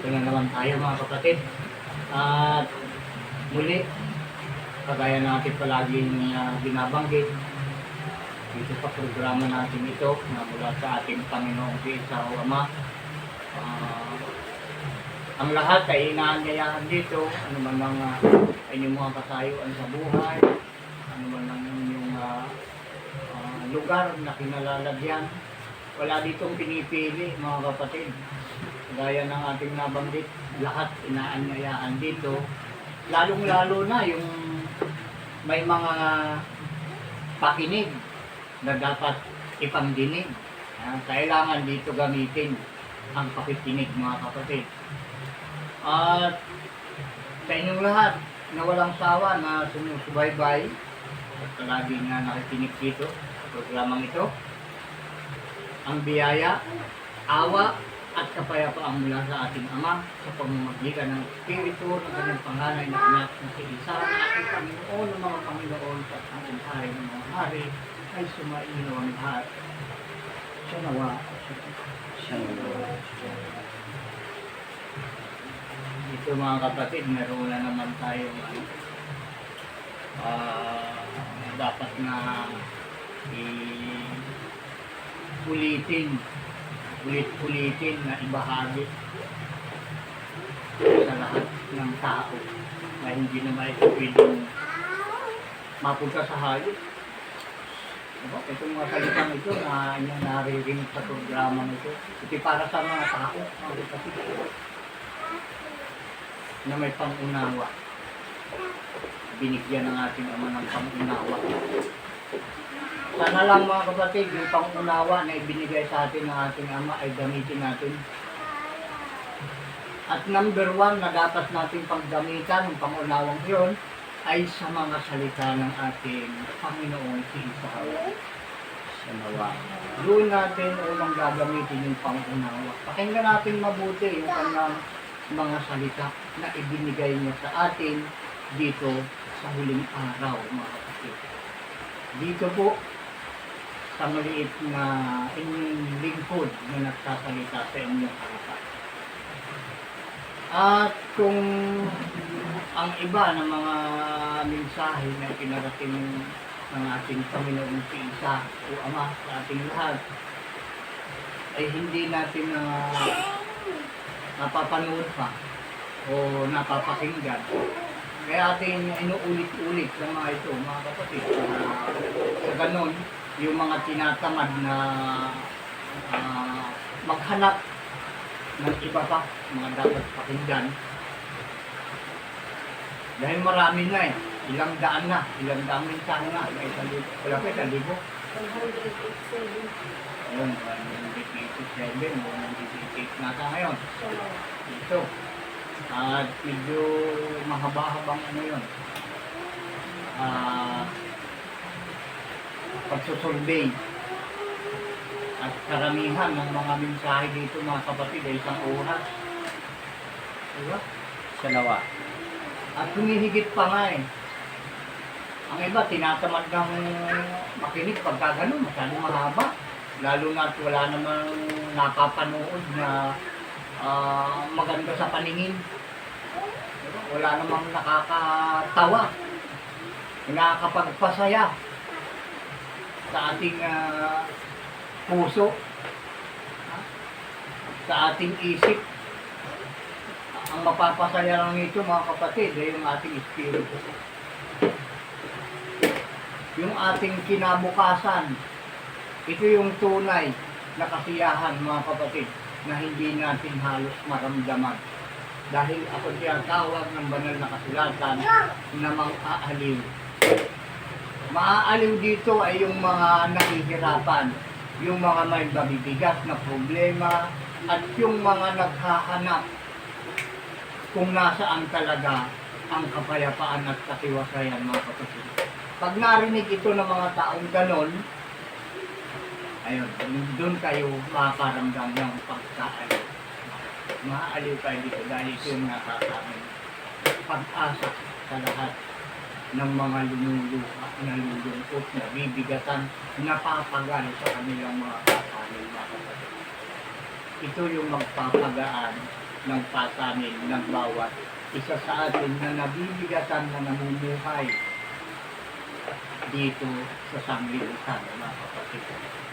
Ito na naman tayo mga kapatid. At muli, kagaya natin palaging binabanggit, dito sa programa natin ito na mula sa ating Panginoong Isa o Ama. Ang lahat ay inaanyayahan dito, ano man ang inyong mga kasayuan sa buhay, ano man ang inyong lugar na kinalalagyan. Wala ditong pinipili mga kapatid. Gaya ng ating nabanggit, lahat inaanyayahan dito. Lalong-lalo na yung may mga pakinig na dapat ipangdinig. Kailangan dito gamitin ang pakikinig mga kapatid. At sa inyong lahat na walang sawa na sumusubaybay at palagi na nakikinig dito sa programang ito, ang biyaya, awa, at kapayapaan mula sa ating Ama sa pamamagitan ng Espiritu ng kanyang panganay na anak na si Isa na ating Panginoon ng mga Panginoon at ang hari ng mga hari ay sumaino ang lahat. Siya nawa. Dito mga kapatid, meron na naman tayo dapat na ulit-ulitin na ibahagi sa lahat ng tao na hindi naman ito pwedeng mapunta sa hayop. Itong mga salitang ito na inyong naririnig sa programang ito, ito para sa mga tao, mga kapatid, na may pangunawa. Binigyan ng ating Ama ng pangunawa. Sana lang mga kapatid, yung pangunawa na ibinigay sa atin ng ating Ama ay gamitin natin. At number 1 na dapat natin paggamitan ng pangunawang yun ay sa mga salita ng ating Panginoong Isa. Sa nawa. Doon natin unang gagamitin yung pangunawa. Pakinggan natin mabuti yung kanyang mga salita na ibinigay niya sa atin dito sa huling araw mga kapatid. Dito po sa maliit na inyong lingkod na nagsasalita sa inyong harapan. At kung ang iba ng mga mensahe na pinarating ng ating Panginoong si Isa o Ama sa ating lahat ay hindi natin napapanood pa o napapakinggan. Kaya ating inuulit-ulit ng mga ito mga kapatid. Sa ganon, yung mga tinatamad na maghanap ng iba pa, mga dapat pakinggan. Dahil marami na ilang daan mensahe na, wala pa 1,000. Ayun, 187, 188 nata ngayon. Ito. At medyo mahaba-habang yun. Pagsusurvey. At karamihan ng mga mensahe dito mga kapatid ay 1 oras. Diba? Sa nawa. At humihigit pa nga Ang iba tinatamad ng makinig pagka ganun, masyadong mahaba. Lalo na wala namang napapanood na maganda sa paningin. Wala namang nakakatawa, nakakapagpasaya sa ating puso, sa ating isip. Ang mapapasaya lang ito mga kapatid ay yung ating espiritu. Yung ating kinabukasan, ito yung tunay na kasiyahan mga kapatid na hindi natin halos maramdaman. Dahil ako tinatawag ng banal na kasulatan na mang-aaliw. Maaaliw dito ay yung mga nahihirapan, yung mga may mabibigat na problema, at yung mga naghahanap kung nasaan talaga ang kapayapaan at katiwasayan mga kapatid. Pag narinig ito ng mga taong ganon, ayun, doon kayo makaramdam ng pagkaaliw. Maaaliw kayo dito dahil ito yung nakakamin pag-asa sa lahat ng mga lumuluha, nalulungkot, nabibigatan, napapagal sa kanilang mga kapanin, mga kapatid. Ito yung magpapagaan ng pasanin ng bawat isa sa atin na nabibigatan na namumuhay dito sa sanglibutan, mga kapatid.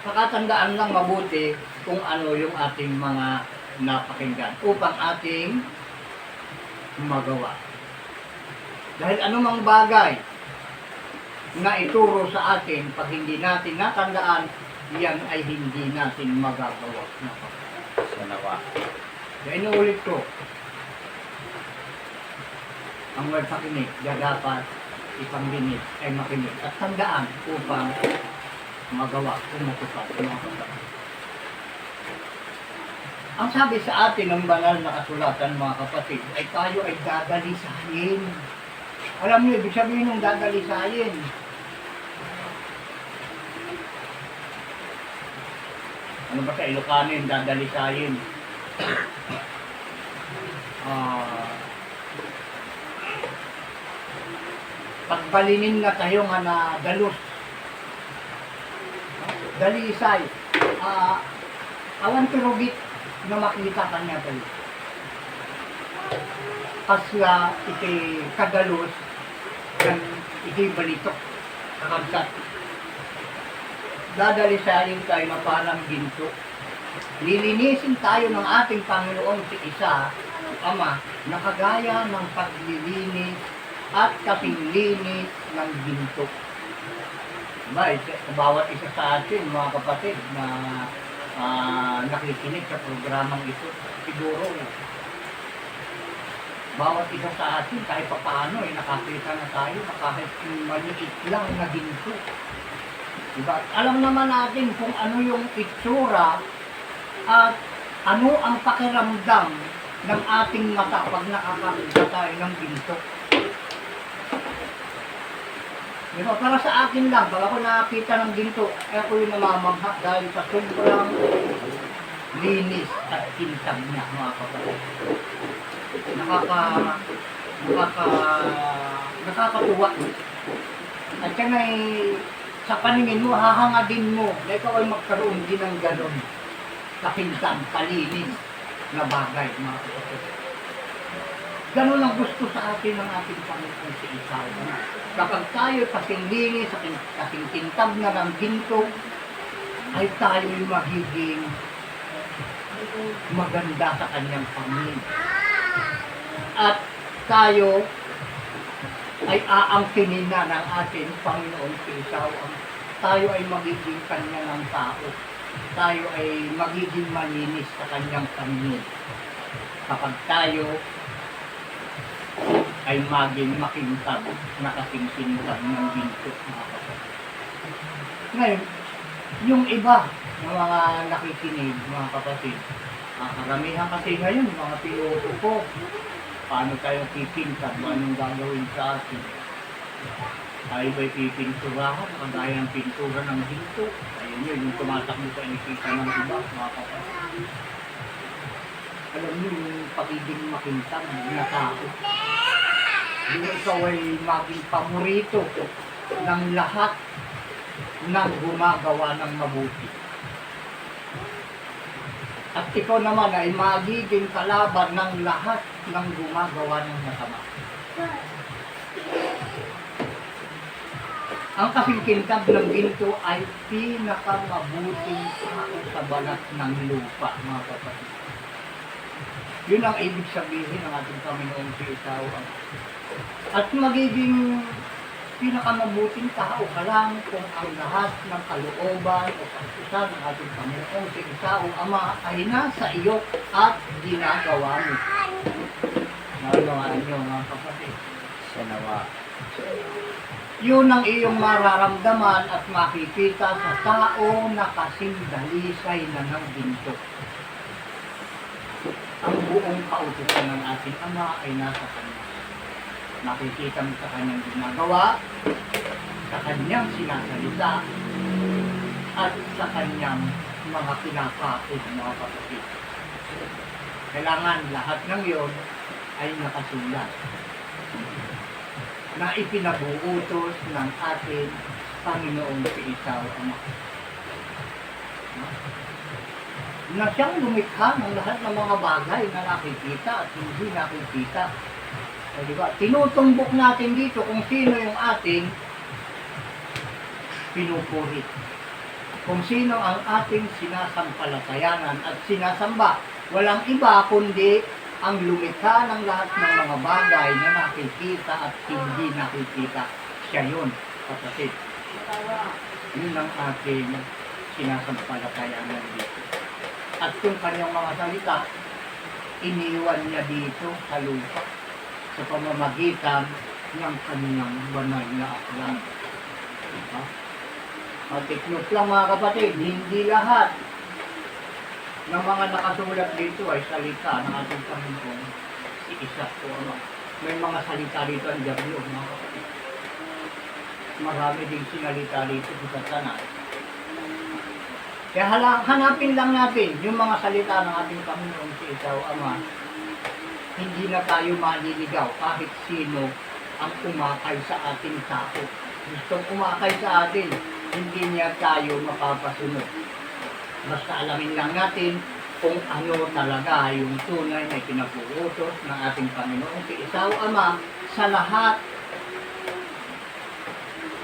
Pakatandaan lang mabuti kung ano yung ating mga napakinggan upang ating magawa. Dahil anumang bagay na ituro sa atin, pag hindi natin natandaan, yan ay hindi natin magagawa. Sanawa. Kaya inuulit ko, ang may pakinig, dapat ipangdinig ay makinig at tandaan upang magawa kung matupad. Ang sabi sa atin ng banal na kasulatan, mga kapatid, ay tayo ay dadalisayin. Alam niyo, ibig sabihin ng dadalisayin. Ano ba sa Ilocano yung dadalisayin? Pagbalinin na tayo nga na dalos. Dalisay. Awan pirugit na makita kanya tayo. Kasla iti kadalos kan iti balitok kakabsat. Dadalisayin tayo na parang ginto. Lilinisin tayo ng ating Panginoon si Isa, Ama, na kagaya ng paglilinis at kasinglinis ng ginto. Diba, sa bawat isa sa atin, mga kapatid, na nakikinig sa programang ito, siguro, bawat isa sa atin, kahit pa paano, nakakita na tayo, kahit maliit lang na ginto. Diba? Alam naman natin kung ano yung itsura at ano ang pakiramdam ng ating mata pag nakakakita tayo ng ginto. Diba? Para sa akin lang, pag ako nakakita ng ginto, ako yung namamagha dahil sa sobrang linis at kintab niya, mga kapatid. Nakakatuwa. At yan ay sa paningin mo, hahangadin mo na ikaw ay magkaroon din ng ganon kakintab, kalinis na bagay, mga kapatid. Ganon ang gusto sa atin ng ating Panginoon si Isaw. Kapag tayo kasing linis, kasing kintab na ng ginto, ay tayo magiging maganda sa kanyang pamilya. At tayo ay aangkinin na ng ating Panginoon si Isaw. Tayo ay magiging kanya ng tao. Tayo ay magiging malinis sa kanyang pamilya. Kapag tayo ay maging makintab, nakasingkintab ng ginto, mga kapatid. Ngayon, yung iba ng mga nakikinig, mga kapatid, karamihan kasi ngayon, mga piloto ko, paano tayo pipintab, anong gagawin sa atin? Tayo ba'y pipinturahan, kagaya ng pintura ng ginto? Ayun yun, yung tumatakbo sa inikita ng iba, mga kapatid. Alam niyo, yung pagiging makintab na tao, yung ikaw ay maging paborito ng lahat ng gumagawa ng mabuti. At ikaw naman ay magiging kalaban ng lahat ng gumagawa ng masama. Ang kasingkintab ng ginto ay pinakamabuting tao sa balat ng lupa, mga kapatid. Yun ang ibig sabihin ng ating Panginoon si Isaw. At magiging pinakamabuting tao ka lang kung ang lahat ng kalooban o pagsusan ng ating Panginoon si Isaw, Ama, ay nasa iyo at ginagawa mo. Nalawaan niyo, mga kapatid. Sanawa. Yun ang iyong mararamdaman at makikita sa tao na kasing dalisay na ng ginto. Ang buong kautusan ng ating Ama ay nasa Kanya. Nakikita mo sa Kanyang ginagawa, sa Kanyang sinasalita, at sa Kanyang mga pinapakid, mga kapatid. Kailangan lahat ng iyon ay nakasulat na ipinabuutos ng ating Panginoong si Isaw Ama. na siyang lumikha ng lahat ng mga bagay na nakikita at hindi nakikita. O, di ba? Tinutumbok natin dito kung sino yung ating pinupuri. Kung sino ang ating sinasampalatayanan at sinasamba. Walang iba kundi ang lumikha ng lahat ng mga bagay na nakikita at hindi nakikita. Siya yun, kapatid. Yun ang ating sinasampalatayanan dito. At yung kanyang mga salita, iniwan niya dito sa lupa sa pamamagitan ng kanyang banal na aklat. Diba? At take note lang mga kapatid, hindi lahat ng mga nakasulat dito ay salita ng ating Panginoon si Isa o Ama. May mga salita dito ang Diablo, mga kapatid. Marami din sinalita dito sa Satanas. Kaya hanapin lang natin yung mga salita ng ating Panginoon si Isa o Ama. Hindi na tayo maliligaw kahit sino ang umakay sa ating tao. Gustong umakay sa atin, hindi niya tayo mapapasunod. Basta alamin lang natin kung ano talaga yung tunay na pinag-uutos ng ating Panginoon si Isa o Ama sa lahat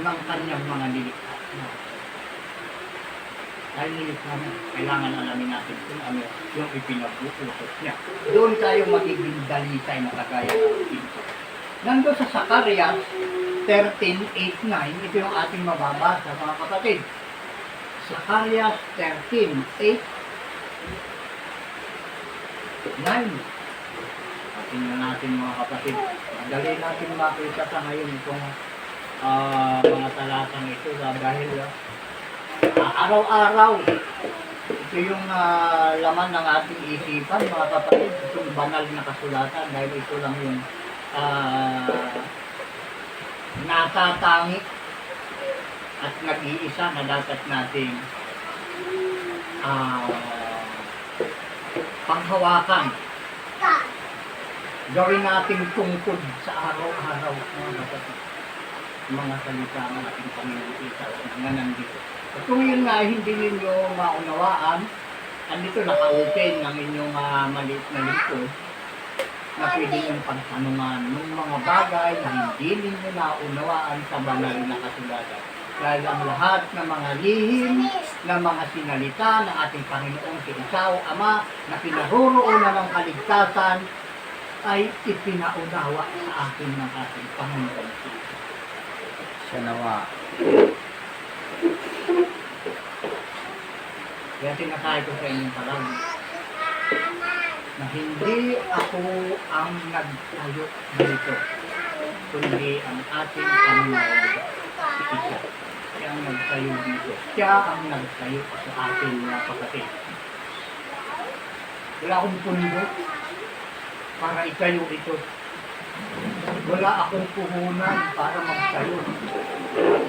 ng kanyang mga nilikha. Dahil nilikha na, kailangan alamin natin kung ano yung ipinag-uutos niya. Doon tayo magiging dalisay na kagaya ng pinto. Nandun sa Zacarias 13:8-9, ito yung ating mababasa mga kapatid. Zacarias 13:8-9. Tingnan natin mga kapatid. Madali natin makita sa ngayon itong mga talatang ito dahil araw-araw ito yung laman ng ating isipan mga kapatid. Itong banal na kasulatan dahil ito lang yung natatangi at nag-iisa na dapat nating panghawakan. Gawin nating tungkod sa araw-araw mga kapatid. Mga salita ng ating Panginoon Isa na nandito. At kung yun nga hindi ninyo maunawaan, andito naka-open ng inyong maliit na lingkod na pwede niyong pagtanungan ng mga bagay na hindi ninyo naunawaan sa banal na kasulatan. Dahil ang lahat ng mga lihim, ng mga sinalita ng ating Panginoong si Isa o Ama na pinaroroonan ng kaligtasan ay ipinaunawa sa atin ng ating Panginoon si Isa. Siya nawa. Kaya sinasabi ko sa inyong palagi na hindi ako ang nagtayo dito, kundi ang ating Panginoon si Isa. Siya ang nagtayo dito. Siya ang nagtayo sa ating mga kapatid. Wala akong pundo para itayo ito. Wala akong puhunan para magtayo.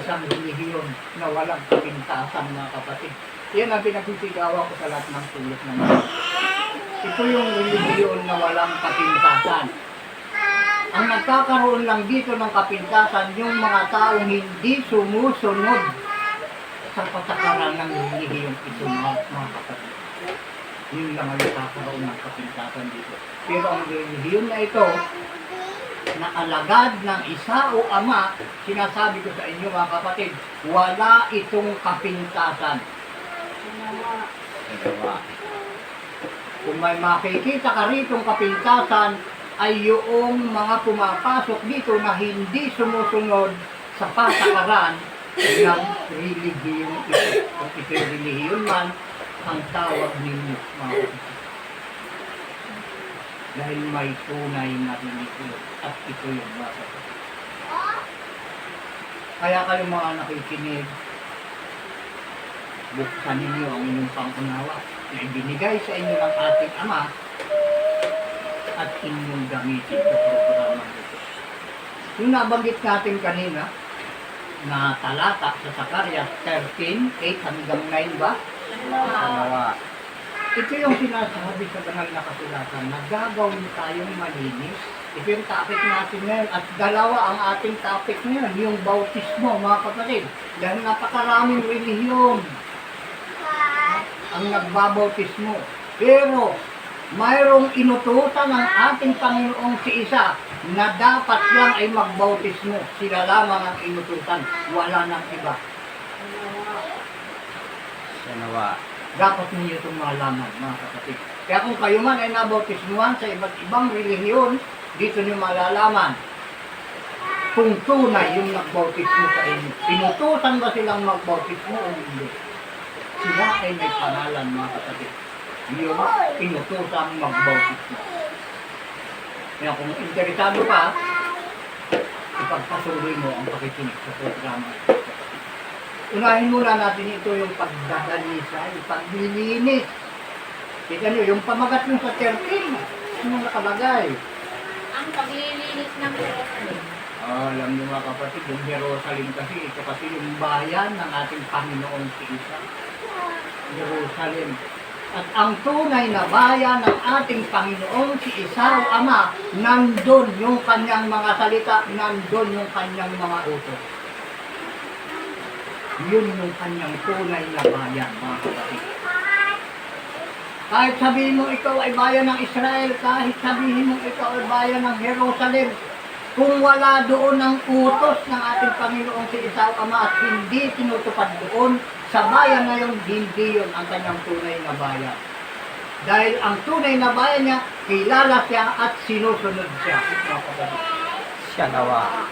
Isang relihiyon na walang kapintasan mga kapatid. Yan ang pinagsisigawan ko sa lahat ng tulot ng mga. Ito yung relihiyon na walang kapintasan. Ang nagkakaroon lang dito ng kapintasan, yung mga taong hindi sumusunod sa patakaran ng relihiyong ito mga kapatid. Yun lang ang nagkakaroon ng kapintasan dito. Pero ang relihiyon na ito, na alagad ng Isa o Ama, sinasabi ko sa inyo mga kapatid, wala itong kapintasan. Kung may makikita ka ritong kapintasan, ay yung mga pumapasok dito na hindi sumusunod sa patakaran ng relihiyong ito. Kung ito'y relihiyon man, ang tawag ninyo mga kapatid. Dahil may tunay na relihiyon at ito yung mga kapatid. Kaya kayo mga nakikinig, buksan ninyo ang inyong pangunawa na ibinigay sa inyo ng ating Ama at inyong gamitin sa programa ito. Yung nabanggit natin kanina na talata sa Zacarias 13:8-9 ba? Nawa. Ito yung sinasabi sa banal na kasulatan na gagawin tayong malinis. Ito yung topic natin ngayon. At dalawa ang ating topic ngayon, yung bautismo mga kapatid. Dahil napakaraming relihiyon. Ang ang nagbabautismo. Pero mayroong inutusan ng ating Panginoong si isa na dapat lang ay magbautismo. Sila lamang ang inutusan, wala nang iba. Siya nawa. Dapat ninyo itong malaman, mga kapatid. Kaya kung kayo man ay nabautismuhan sa iba't ibang relihiyon, dito nyo malalaman kung tunay yung nagbautismo sa inyo. Inutusan ba silang magbautismo o hindi? Sila ay may pangalan, mga kapatid. Yung inutusan magbautismo. Kaya kung interesado ka, ipagpatuloy mo ang pakikinig sa programa. Unahin muna natin ito yung pagdadalisa, yung paglilinis. Kita nyo, yung pamagat nyo sa 13, ano nakalagay? Ang paglilinis ng Jerusalem. Alam nyo mga kapatid, yung Jerusalem kasi, ito kasi yung bayan ng ating Panginoon si Isa. Jerusalem. At ang tunay na bayan ng ating Panginoon si Isa o Ama, nandun yung kanyang mga salita, nandun yung kanyang mga utos. Yun yung kanyang tunay na bayan, mga kapatid. Kahit sabihin mo ikaw ay bayan ng Israel, kahit sabihin mo ikaw ay bayan ng Jerusalem, kung wala doon ang utos ng ating Panginoong si Isa o Ama at hindi tinutupad doon, sa bayan na yun, hindi yun ang kanyang tunay na bayan. Dahil ang tunay na bayan niya, kilala siya at sinusunod siya. Mga kapatid. Siya nawa.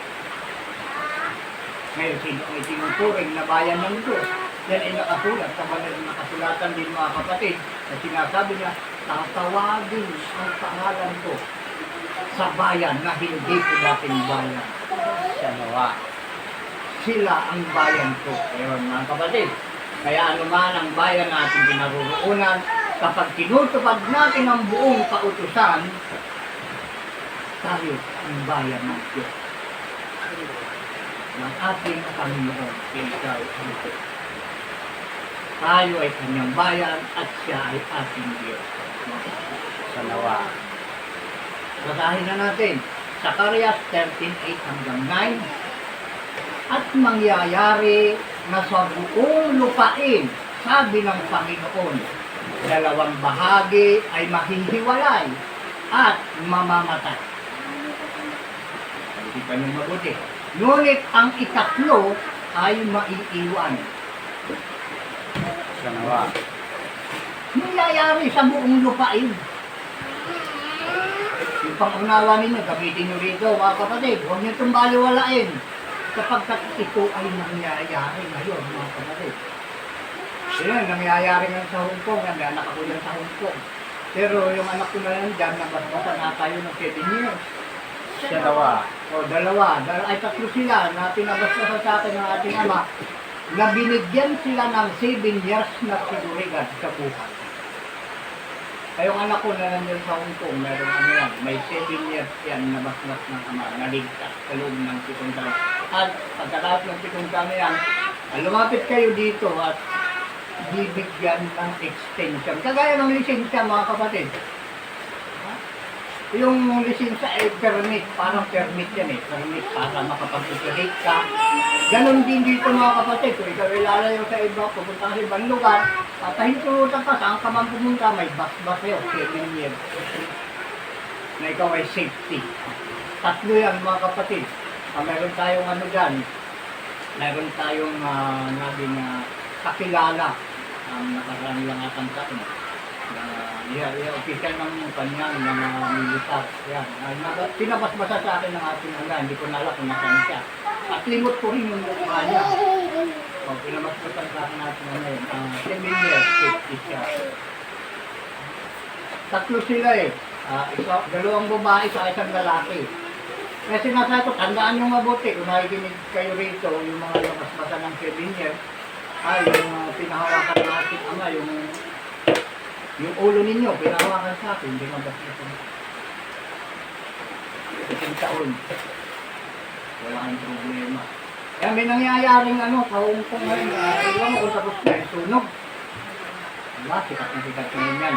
Ngayon, sino ang itinuturing na bayan ng Diyos? Yan ay nakasulat sa banal na kasulatan din, mga kapatid, na sinasabi niya, tatawagin ang pangalan ko sa bayan na hindi ko dating bayan. Siya nawa. Sila ang bayan ko. Ngayon, mga kapatid, kaya anuman ang bayan natin pinaruroonan, kapag tinutupad natin ang buong kautusan, tayo ang bayan ng Diyos. Ng ating Panginoon, Ikaw ang Diyos. Tayo ay kanyang bayan at siya ay ating Diyos. Siya nawa. Basahin na natin. Zacarias 13:8 hanggang 9. At mangyayari na sa buong lupain, sabi ng Panginoon, dalawang bahagi ay mahihiwalay at mamamatay. Hindi pa nyo mabuti. Ngunit ang ikatlo ay maiiwan. Siya nawa. Nangyayari sa buong lupain. Yung pangunawa ninyo, gamitin nyo rito, mga kapatid. Huwag nyo itong baliwalain. Sapagkat ito ay nangyayari ngayon, mga kapatid. Yan, nangyayari nga sa Hong Kong. May anak ako dyan sa Hong Kong. Pero yung anak ko na yan dyan, nabasbasa na tayo ng 7 years. Siya nawa. O, dalawa. Ay, tatlo sila na pinabasbasa sa atin ng ating ama na binigyan sila ng 7 years na sigurigan sa buhay. Kayong anak ko na nandiyan sa Hong Kong, meron ano yan, may 7 years yan na basbas ng ama, naligtas sa loob ng 7 taon. At pagkatapos ng 7 taon na yan, lumapit kayo dito at bibigyan ng extension. Kagaya ng lisensya, mga kapatid. Yung lisensya ay permit, parang permit yan eh. Permit para makapag-operate ka. Ganon din dito, mga kapatid. Kung ikaw ilalayo sa iba, pupunta ka sa ibang lugar, at hinturutan ka, saan ka man pumunta, may bus-bus sa'yo, 7 years. Na ikaw ay safety. Tatlo yan, mga kapatid. Meron tayong ano dyan, meron tayong naging kakilala ang nakaraan lang atang taon. Official ng kanyang mga militar. Yan. Pinabasbasa sa akin ng ating hangga, hindi ko nalak kung nasaan siya. At limot ko rin yung mukha niya. Pinabasbasa sa akin natin ngayon. 7 years, 50 siya. Tatlo sila eh. Dalawang babae sa isang lalaki. Kasi nasa ito, tandaan nyo mabuti. Kung nakikinig kayo rito, yung mga labas-basa ng 7 years, yung pinahawakan ng ating ama, yung ulo ninyo, pinahawakan sa akin, hindi mabas-basa. 7 taon. Wala kang problema. Kaya may nangyayaring kaung kong ngayon, iwan mo kung tapos na, sunog. Diba, sikat na sikat ngayon yan.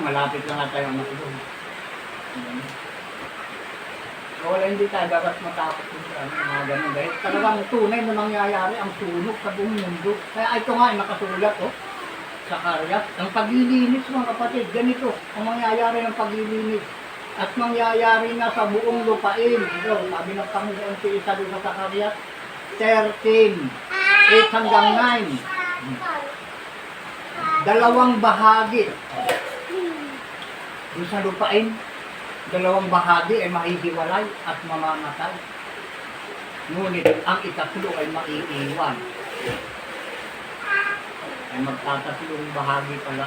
Malapit lang nga tayo ang nakulong. So, wala, hindi tayo dapat matakot sa mga ganun. Dahil talagang tunay na nangyayari ang sunog sa buong mundo. Kaya ito nga ay nakasulat, Sakarias, ang paglilinis mga kapatid, ganito ang mangyayari ng paglilinis at mangyayari na sa buong lupain. Ito, sabi ng Panginoon si Isa doon sa Sakarias 13, 8 hanggang 9. Dalawang bahagi. Doon sa lupain, dalawang bahagi ay mahihiwalay at mamamatay. Ngunit ang ikatlo ay maiiwan. Ay magtatatlong bahagi pala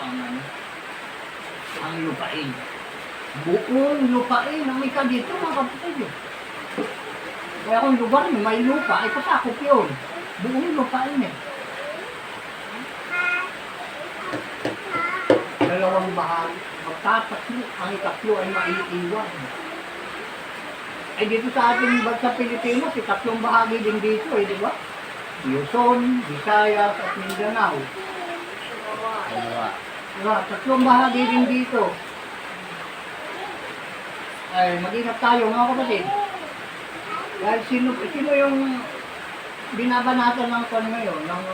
ang lupain. Buong lupain ang ika dito mga kapatid. Kaya kung lugar may lupa, ay kasakop yun. Buong lupain eh. Dalawang bahagi. Magtatatlo, ang ikatlo ay maiiwan. Ay dito sa ating bansa Pilipinas, ikatlong bahagi din dito eh, di ba? Luzon, Visayas at Mindanao. Dalawa. Diba? Tatlong bahagi din dito. Ay, mag-ingat tayo mga kapatid. Dahil sino yung binabanatan ng kwan ngayon, ng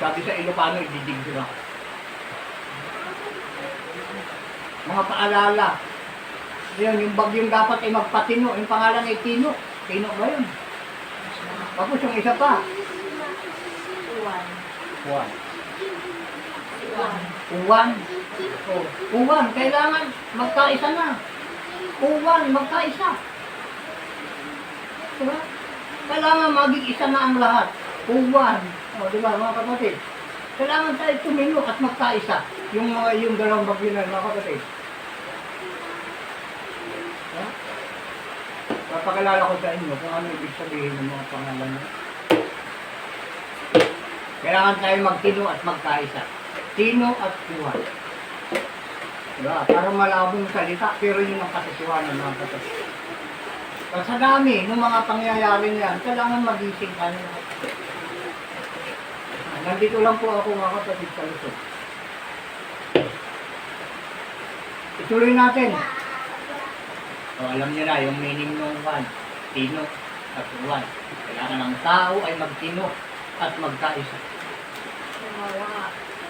sabi sa Ilocano, ididigdura. Mga paalala. Yun, yung bagyong dapat ay magpatino. Yung pangalan ay Tino. Tino ba yun? Tapos yung isa pa. Juan. Uwan. Oh, uwan. Kailangan magkaisa na. Uwan, magkaisa. Diba? Kailangan maging isa na ang lahat. Uwan. O, diba mga kapatid? Kailangan tayo tumino at magkaisa. Yung dalawang bagyo na mga kapatid. Papakilala ko sa inyo kung ano ibig sabihin ng mga pangalan na. Kailangan tayo magtino at magkaisa. Tino at Juan. Diba? Para malabong salita, pero yun ang katotohanan mga kapatid. Sa dami ng mga pangyayari niyan, kailangan magising ka na. Nandito lang po ako mga kapatid sa Luzon. Ituloy natin. O, alam niyo na, yung meaning ng Juan, Tino at Juan. Kailangan ng tao ay magtino at magkaisa.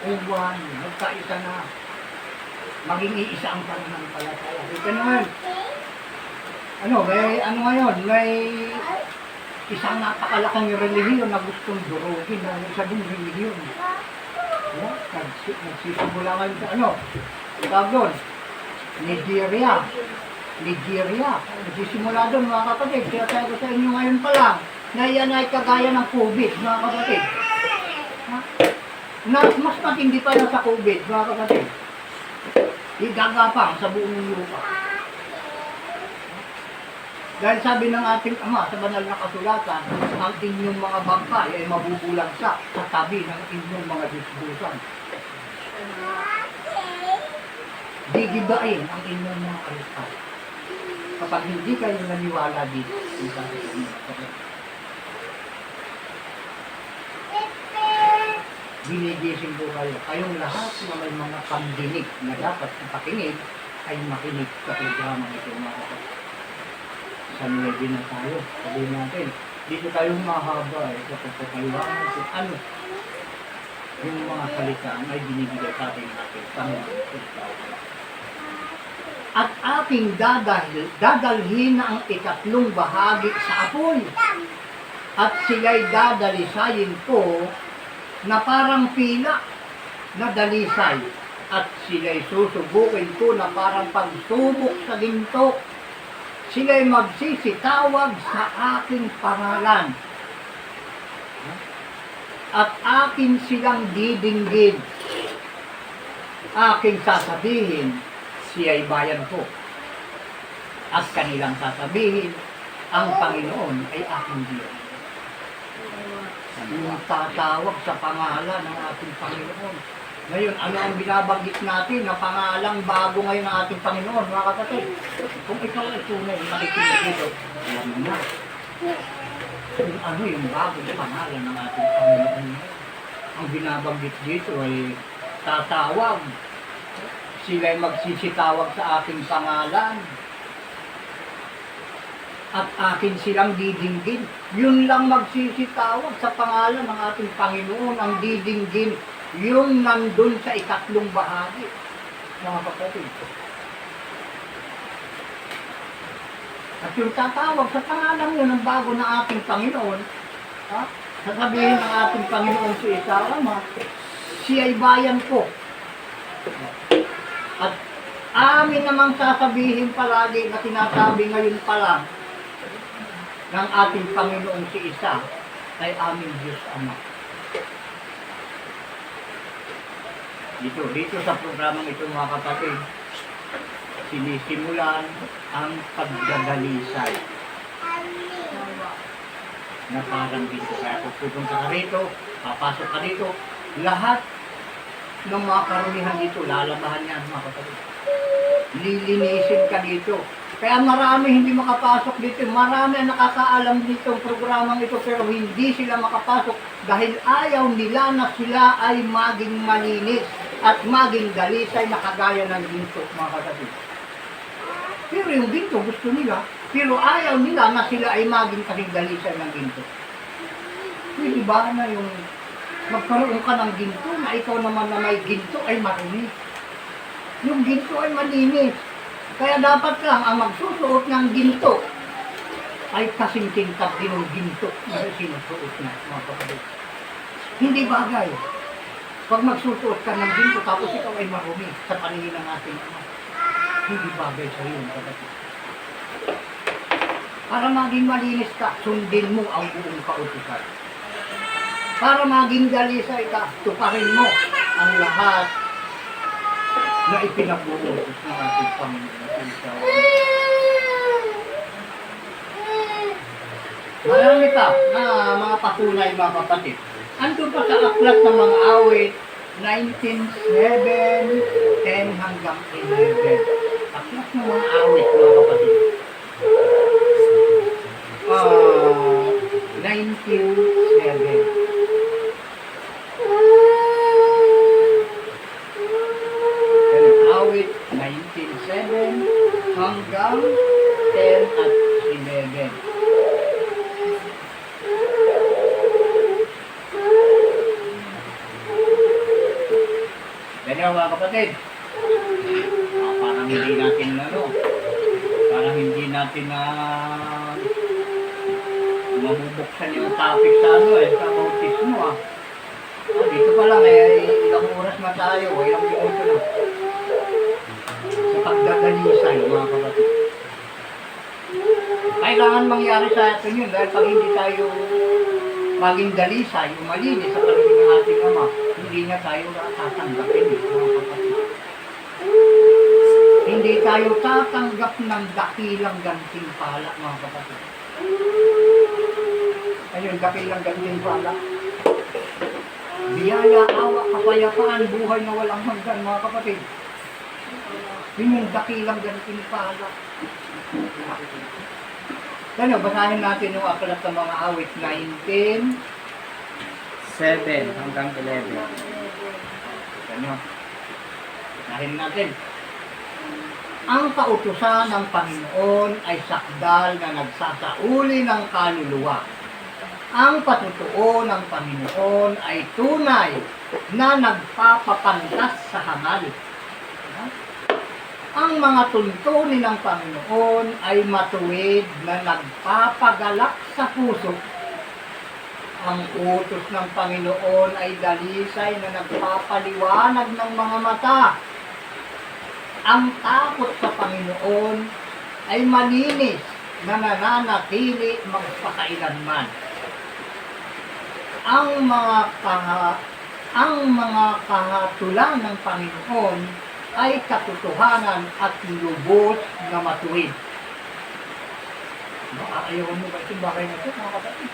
Juan, magkaisa na. Maging iisa ang pananampalataya. Ito naman, may isang napakalaking relihiyon na gustong durugin ng isa ding relihiyon. Yeah, nagsisimula ngayon sa tawag doon, Nigeria. Nagsisimula doon mga kapatid. Kaya tayo ko sa inyo ngayon pa lang na yan ay kagaya ng COVID mga kapatid. Mas matindi pa na sa COVID mga kapatid. Igagapang sa buong lupa. Dahil sabi ng ating Ama sa banal na kasulatan, ang inyong mga bangkay ay mabubulagsak sa tabi ng inyong mga disbusan. Gigibain ang inyong mga alipay. Kapag hindi kayo naniwala dito, ginigising po kayo. Kayong lahat na may mga pandinig na dapat ipakinig ay makinig sa programa ito mga kapatid. Sa 9 na tayo, sabihin natin, dito tayo mahaba kapag pagkaliwanag kung ano yung mga salita ay binibigay sa ating Panginoon. At ating dadalhin na ang ikatlong bahagi sa apoy. At sila'y dadalisayin ko na parang pila na dalisay. At sila'y susubukin ko na parang pagsubok sa ginto. Sila'y magsisitawag sa aking pangalan. At akin silang didinggin. Aking sasabihin, siya'y bayan ko. At kanilang sasabihin, ang Panginoon ay aking Diyos. Yung tatawag sa pangalan ng ating Panginoon. Ngayon, ano ang binabanggit natin na pangalang bago ngayon ng ating Panginoon, mga kapatid? Kung ikaw ay tunay, makikinig dito, alam mo na. Kung ano yung bagong pangalan ng ating Panginoon. Ang binabanggit dito ay tatawag. Sila'y magsisitawag sa aking pangalan. At akin silang didinggin. Yun lang magsisitawag sa pangalan ng ating Panginoon, ang didinggin yung nandun sa ikatlong bahagi, mga kapatid. At yung tatawag sa pangalan yun ng bago na ating Panginoon, ha? Sasabihin ng ating Panginoon si Isa, Ama, siya'y bayan ko. At amin namang sasabihin palagi na sinasabi ngayon pa lang ng ating Panginoon si Isa ay aming Diyos Ama. Dito sa programang ito mga kapatid, sinisimulan ang pagdadalisay na parang dito. Kaya kung pupunta ka rito, papasok ka dito, lahat ng mga karunihan dito, lalabahan yan mga kapatid. Lilinisin ka dito. Kaya marami hindi makapasok dito. Marami ang nakakaalam dito ang programang ito pero hindi sila makapasok dahil ayaw nila na sila ay maging malinis at maging dalisay na kagaya ng ginto mga kapatid. Pero yung ginto gusto nila, pero ayaw nila na sila ay maging kasing dalisay ng ginto. Hindi ba na yung magkaroon ka ng ginto na ikaw naman na may ginto ay marumi. Yung ginto ay malinis. Kaya dapat lang ang magsusuot ng ginto ay kasing tingkad din ng ginto na sinusuot na mga kapatid. Hindi bagay. Pag magsusuot ka ng ginto tapos ikaw ay marumi sa paningin ng ating Ama, hindi bagay sa iyo mga kapatid. Para maging malinis ka, sundin mo ang buong kautusan. Para maging dalisay ka, tuparin mo ang lahat na ipinabuutos ng ating Panginoon. Marami pa na mga patunay mga kapatid. Ando pa sa aklat ng mga awit 19:7, 10 hanggang 11. Aklat ng mga awit mga kapatid. 19:7. Awit 19:7 hanggang 10 at 11. Ganyan mga kapatid. Parang hindi natin parang hindi natin mabubuksan yung topic sa sa bautismo dito pa lang ilang oras na tayo, ilang minuto na. Sa pagdadalisay mga kapatid. Kailangan mangyari sa atin yun dahil pag hindi tayo maging dalisay, malinis sa paningin ng ating Ama, hindi niya tayo tatanggapin mga kapatid. Hindi tayo tatanggap ng dakilang gantimpala mga kapatid. Ayun, dakilang gantimpala. Biyaya, awa, kapayapaan, buhay na walang hanggan mga kapatid. Yun yung dakilang gantimpala. Kaya basahin natin yung aklat ng mga awit 19:7 hanggang 11. Kaya basahin natin. Ang kautusan ng Panginoon ay sakdal na nagsasauli ng kaluluwa. Ang patutuo ng Panginoon ay tunay na nagpapapantas sa hangal. Ang mga tuntunin ng Panginoon ay matuwid na nagpapagalak sa puso. Ang utos ng Panginoon ay dalisay na nagpapaliwanag ng mga mata. Ang takot sa Panginoon ay malinis na nananatili magpakailanman. Ang mga kahatulan ng Panginoon ay katotohanan at lubos na matuwid. Ayaw mo ba itong bagay na ito, mga kapatid?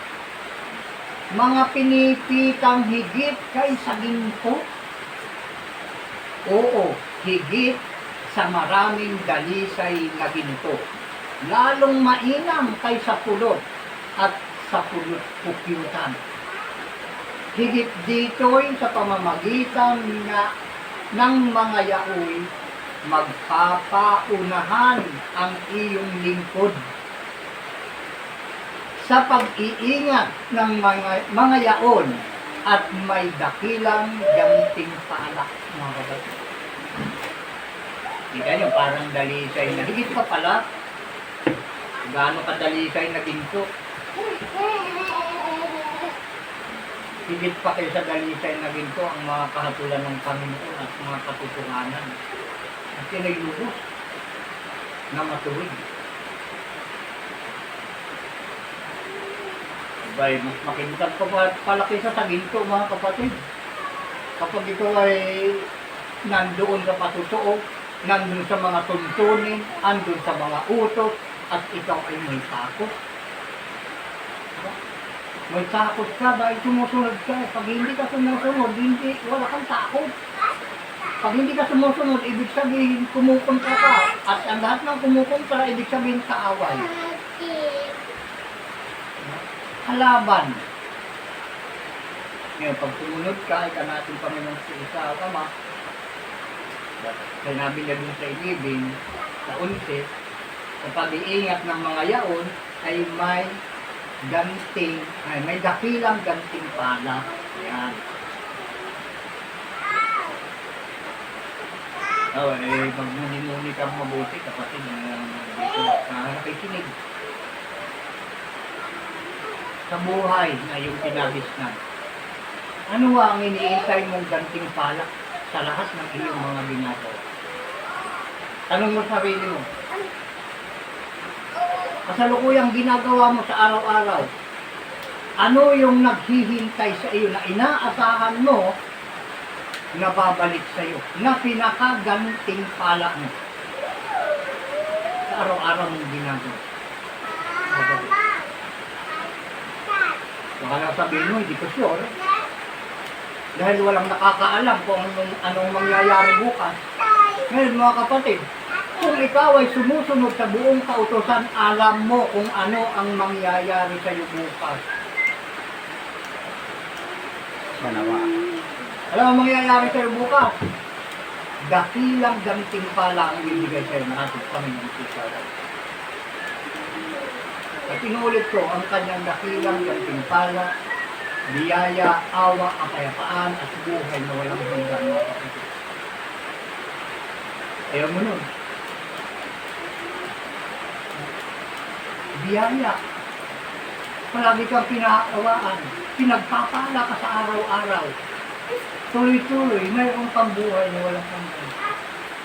Mga pinipitang higit kaysa ginto? Oo, higit sa maraming dalisay na ginto. Lalong mainam kaysa pulot at sa pulot-pukyutan. Higit dito'y sa pamamagitan ng mga yaoy, magpapaunahan ang iyong lingkod. Sa pag-iingat ng mga yaon at may dakilang ganting palak, mga kapatid. Kita nyo, parang dalisay na. Higit pa pala, gaano kadalisay na ginto. Higit pa kayo sa dalisay na ginto ang mga kahatulan ng Panginoon at mga katotohanan. At yun ay lubos na matuwid. Abay, mas makintab pa palaki sa ginto, mga kapatid. Kapag ito ay nandoon sa patutuo, nandun sa mga tuntunin, andun sa mga utos, at ikaw ay may takot. May takot ka dahil sumusunod ka. Pag hindi ka sumusunod, wala kang takot. Pag hindi ka sumusunod, ibig sabihin kumukontra ka. At ang lahat ng kumukontra, ibig sabihin kaaway. Kalaban. Ngayon, pag sumunod ka, ika natin Panginoon sa Ama. Sinabi niya dun sa ilibing, sa 11, sa pag-iingat ng mga yaon, ay may ganting, ay may dakilang ganting pala. Yan. Oh, eh, pag muni-muni kang mabuti, kapatid, dito, nakikinig. Sa buhay na yung pinagisnan. Ano ang iniintay mong ganting palak sa lahat ng iyong mga ginagawa? Tanong mo sarili mo. Kasalukuyang ginagawa mo sa araw-araw, ano yung naghihintay sa iyo na inaasahan mo na babalik sa iyo, na pinakaganting palak mo sa araw-araw mong ginagawa? Baka lang sabihin mo, hindi ko sure. Dahil walang nakakaalam kung anong mangyayari bukas. Ngayon mga kapatid, kung ikaw ay sumusunod sa buong kautusan, alam mo kung ano ang mangyayari sa iyo bukas. Manawa. Alam mo ang mangyayari sa iyo bukas? Dakilang ganting pala ang ibigay sa iyo ng ating Panginoon Kristo. At inulit ko, ang kanyang dakilang gantimpala, biyaya, awa, kapayapaan, at buhay na walang hanggan, mga kapatid. Ayaw mo nun. Biyaya. Palagi kang pinakawaan. Pinagpapala ka sa araw-araw. Tuloy-tuloy, mayroong kang buhay na walang hanggan.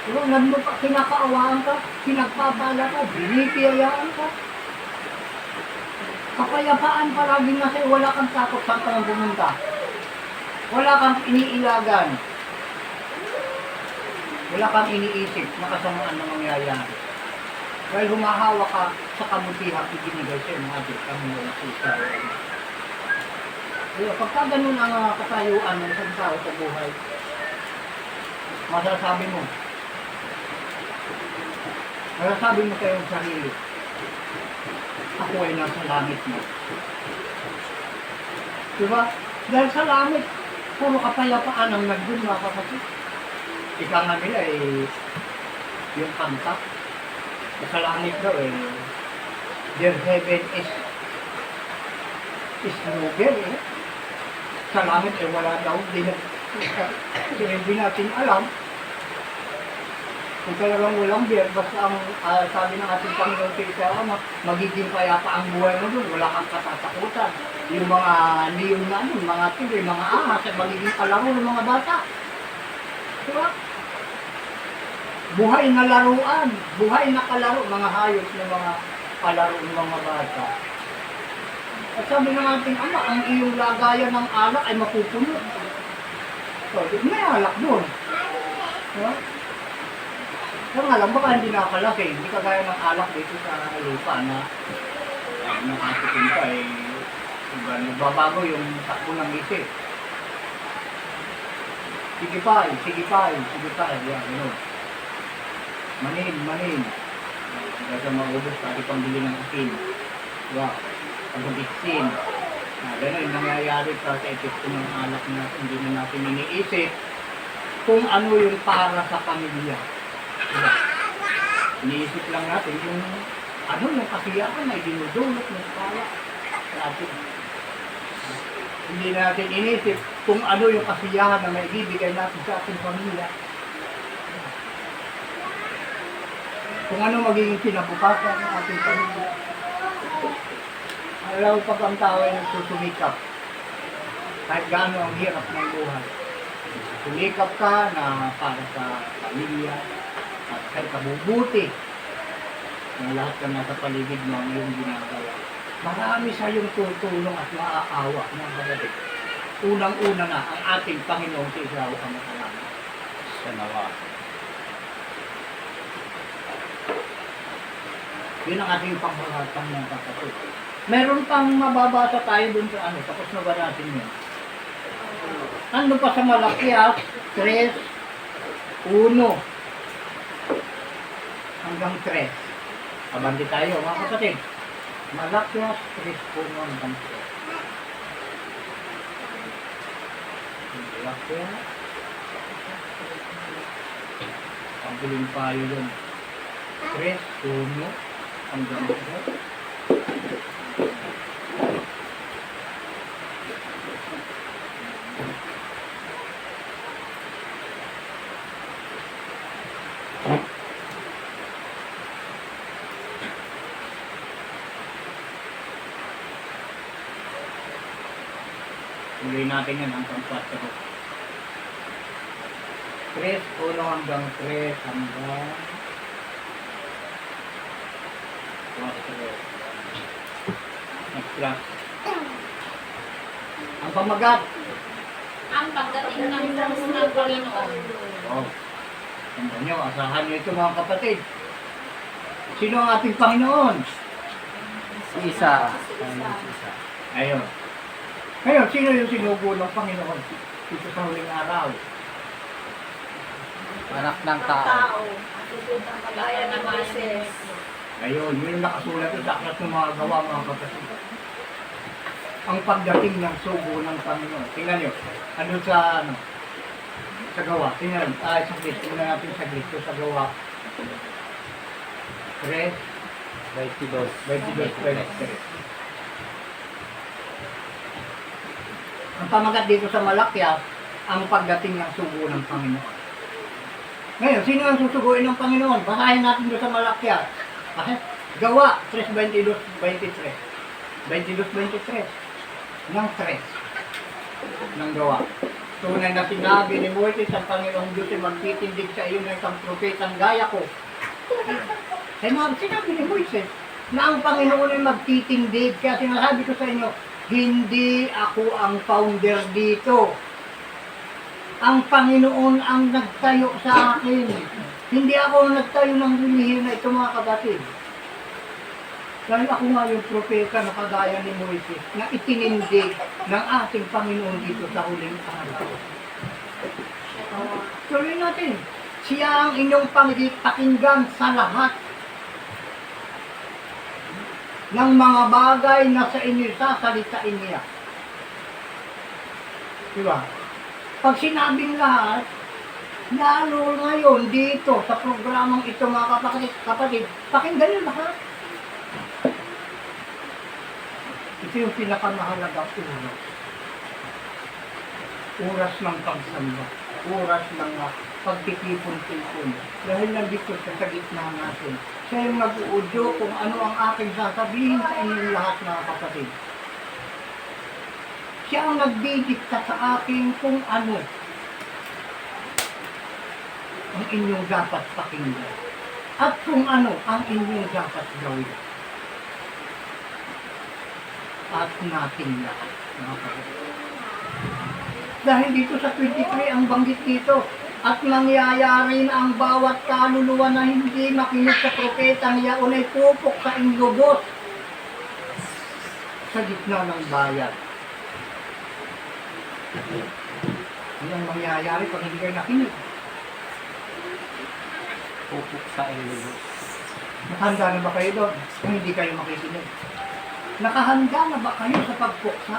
Pero nandun pa, kinakaawaan ka, pinagpapala ka, binipiyayaan ka. Kapayapaan palagi na sa'yo, wala kang takot saan ka nang pumunta. Wala kang iniilagan. Wala kang iniisip na kasamaan na mangyayari. Dahil humahawa ka sa kamutihang ibinigay sa'yo ng ating Panginoon Kristo. Kaya pagka ganun ang katayuan ng isang tao sa buhay, masasabi mo sa iyong sarili, ako ay nasa langit mo. Diba? Dahil sa langit, puro kapayapaan ang nagdun, mga kapatid. Ika nga nila yung kanta. Sa langit daw their heaven is nobel Sa langit wala daw. Hindi natin alam. Kung talagang walang beer, basta ang sabi ng ating Panginoon sa Ama, magiging payapa ang buhay mo doon, wala kang katatakutan. Yung mga leon na mga tigre, mga ahas, ay magiging kalaro ng mga bata. Diba? Buhay na laruan, buhay na kalaro, mga hayop na mga kalaro ng mga bata. At sabi ng ating Ama, ang iyong lagayan ng alak ay mapupuno. So, may alak doon. Diba? Kung alam, baka hindi nakakalaki, hindi kagaya ng alak dito sa lupa na nakasitin pa nagbabago yung takbo ng isip. Sige pa, yan, gano'n. Manin. Kasi maubos, pati pambili ng asin. Diba? Pag-iksin. Gano'n, nangyayari sa epekto ng alak natin, hindi na natin iniisip kung ano yung para sa pamilya. Iniisip lang natin yung yung kasiyahan ay dinudulot ng kala sa atin. Hindi natin inisip kung ano yung kasiyahan na may ibibigay natin sa ating pamilya. Kung ano magiging kinabukasan ng ating pamilya. Alam mo, pag ang tao ay nagsusumikap, kahit gaano ang hirap ng buhay, sumikap ka na para sa pamilya at kahit kabubuti ng lahat ng nasa paligid mo ang iyong ginagawa. Marami sa iyong tutulong at maaawa ng kapatid. Unang-una na ang ating Panginoong si Israel ang nakalaman. Sa nawa. Yun ang ating panghalatang ng kapatid. Meron pang mababasa tayo dun sa ano, tapos na ba natin yun? Ano pa sa Malakias, 3:1 hanggang 3. Abante tayo mga kapatid. Malakias 3:1 hanggang 3. Malakias. Pagbiling tayo dun. 3:1 hanggang 3. Tuloy natin yan hanggang 4. 3:1 hanggang 3 hanggang 4. Next class. Ang pamagat. Ang pagdating ng krus ng Panginoon. Oh. Tanda nyo, asahan nyo ito mga kapatid. Sino ang ating Panginoon? Si Isa. Si Isa. Ayun. Ngayon, sino yung sinugo ng Panginoon dito sa huling araw? Anak ng tao. Tao. Kagaya ng Moses. Ayun, yun yung nakasulat sa aklat ng mga gawa mga kapatid. Ang pagdating ng sugo ng Panginoon. Tingnan nyo, ano sa gawa. Tingnan, saglit. Tingnan natin saglit ito sa gawa. 3, 22. 23. Ang pamagat dito sa Malakias, ang pagdating ng sugo ng Panginoon. Ngayon, sino ang susuguin ng Panginoon? Basahin natin doon sa Malakias. Gawa 3:22-23. 22-23 ng 3 ng gawa. Tunay na sinabi ni Moises ang Panginoong Diyos ay magtitindig sa iyo ng isang propetang gaya ko. Sinabi ni Moises na ang Panginoon ay magtitindig. Kaya sinasabi ko sa inyo, hindi ako ang founder dito. Ang Panginoon ang nagtayo sa akin. Hindi ako ang nagtayo ng relihiyon na ito mga kapatid. Dahil ako nga yung propeta na kagaya ni Moises na itinindig ng ating Panginoon dito sa huling araw. Tuloy natin. Siya ang inyong pakinggan sa lahat ng mga bagay na sa inyo sasalitain niya. Diba? Pag sinabing lahat, lalo ngayon dito sa programang ito mga kapatid, pakinggan niyo lahat. Ito yung pinakamahalagang oras. Oras ng pagsamba. Oras ng pagtitipon-tipon. Dahil nandito sa gitna natin. Siya yung nag-uudyo kung ano ang aking sasabihin sa inyong lahat mga kapatid. Siya ang nagdidikta sa akin kung ano ang inyong dapat pakinggan. At kung ano ang inyong dapat gawin. At natin lahat mga kapatid. Dahil dito sa 23 ang banggit dito, at mangyayari na ang bawat kaluluwa na hindi makinig sa propetang yaon ay pupok sa inlubos sa gitna ng bayan. Ano ang mangyayari pag hindi kayo nakinig? Pupok sa ilubos. Nakahanda na ba kayo doon kung hindi kayo makikinig? Nakahanda na ba kayo sa pagpuksa?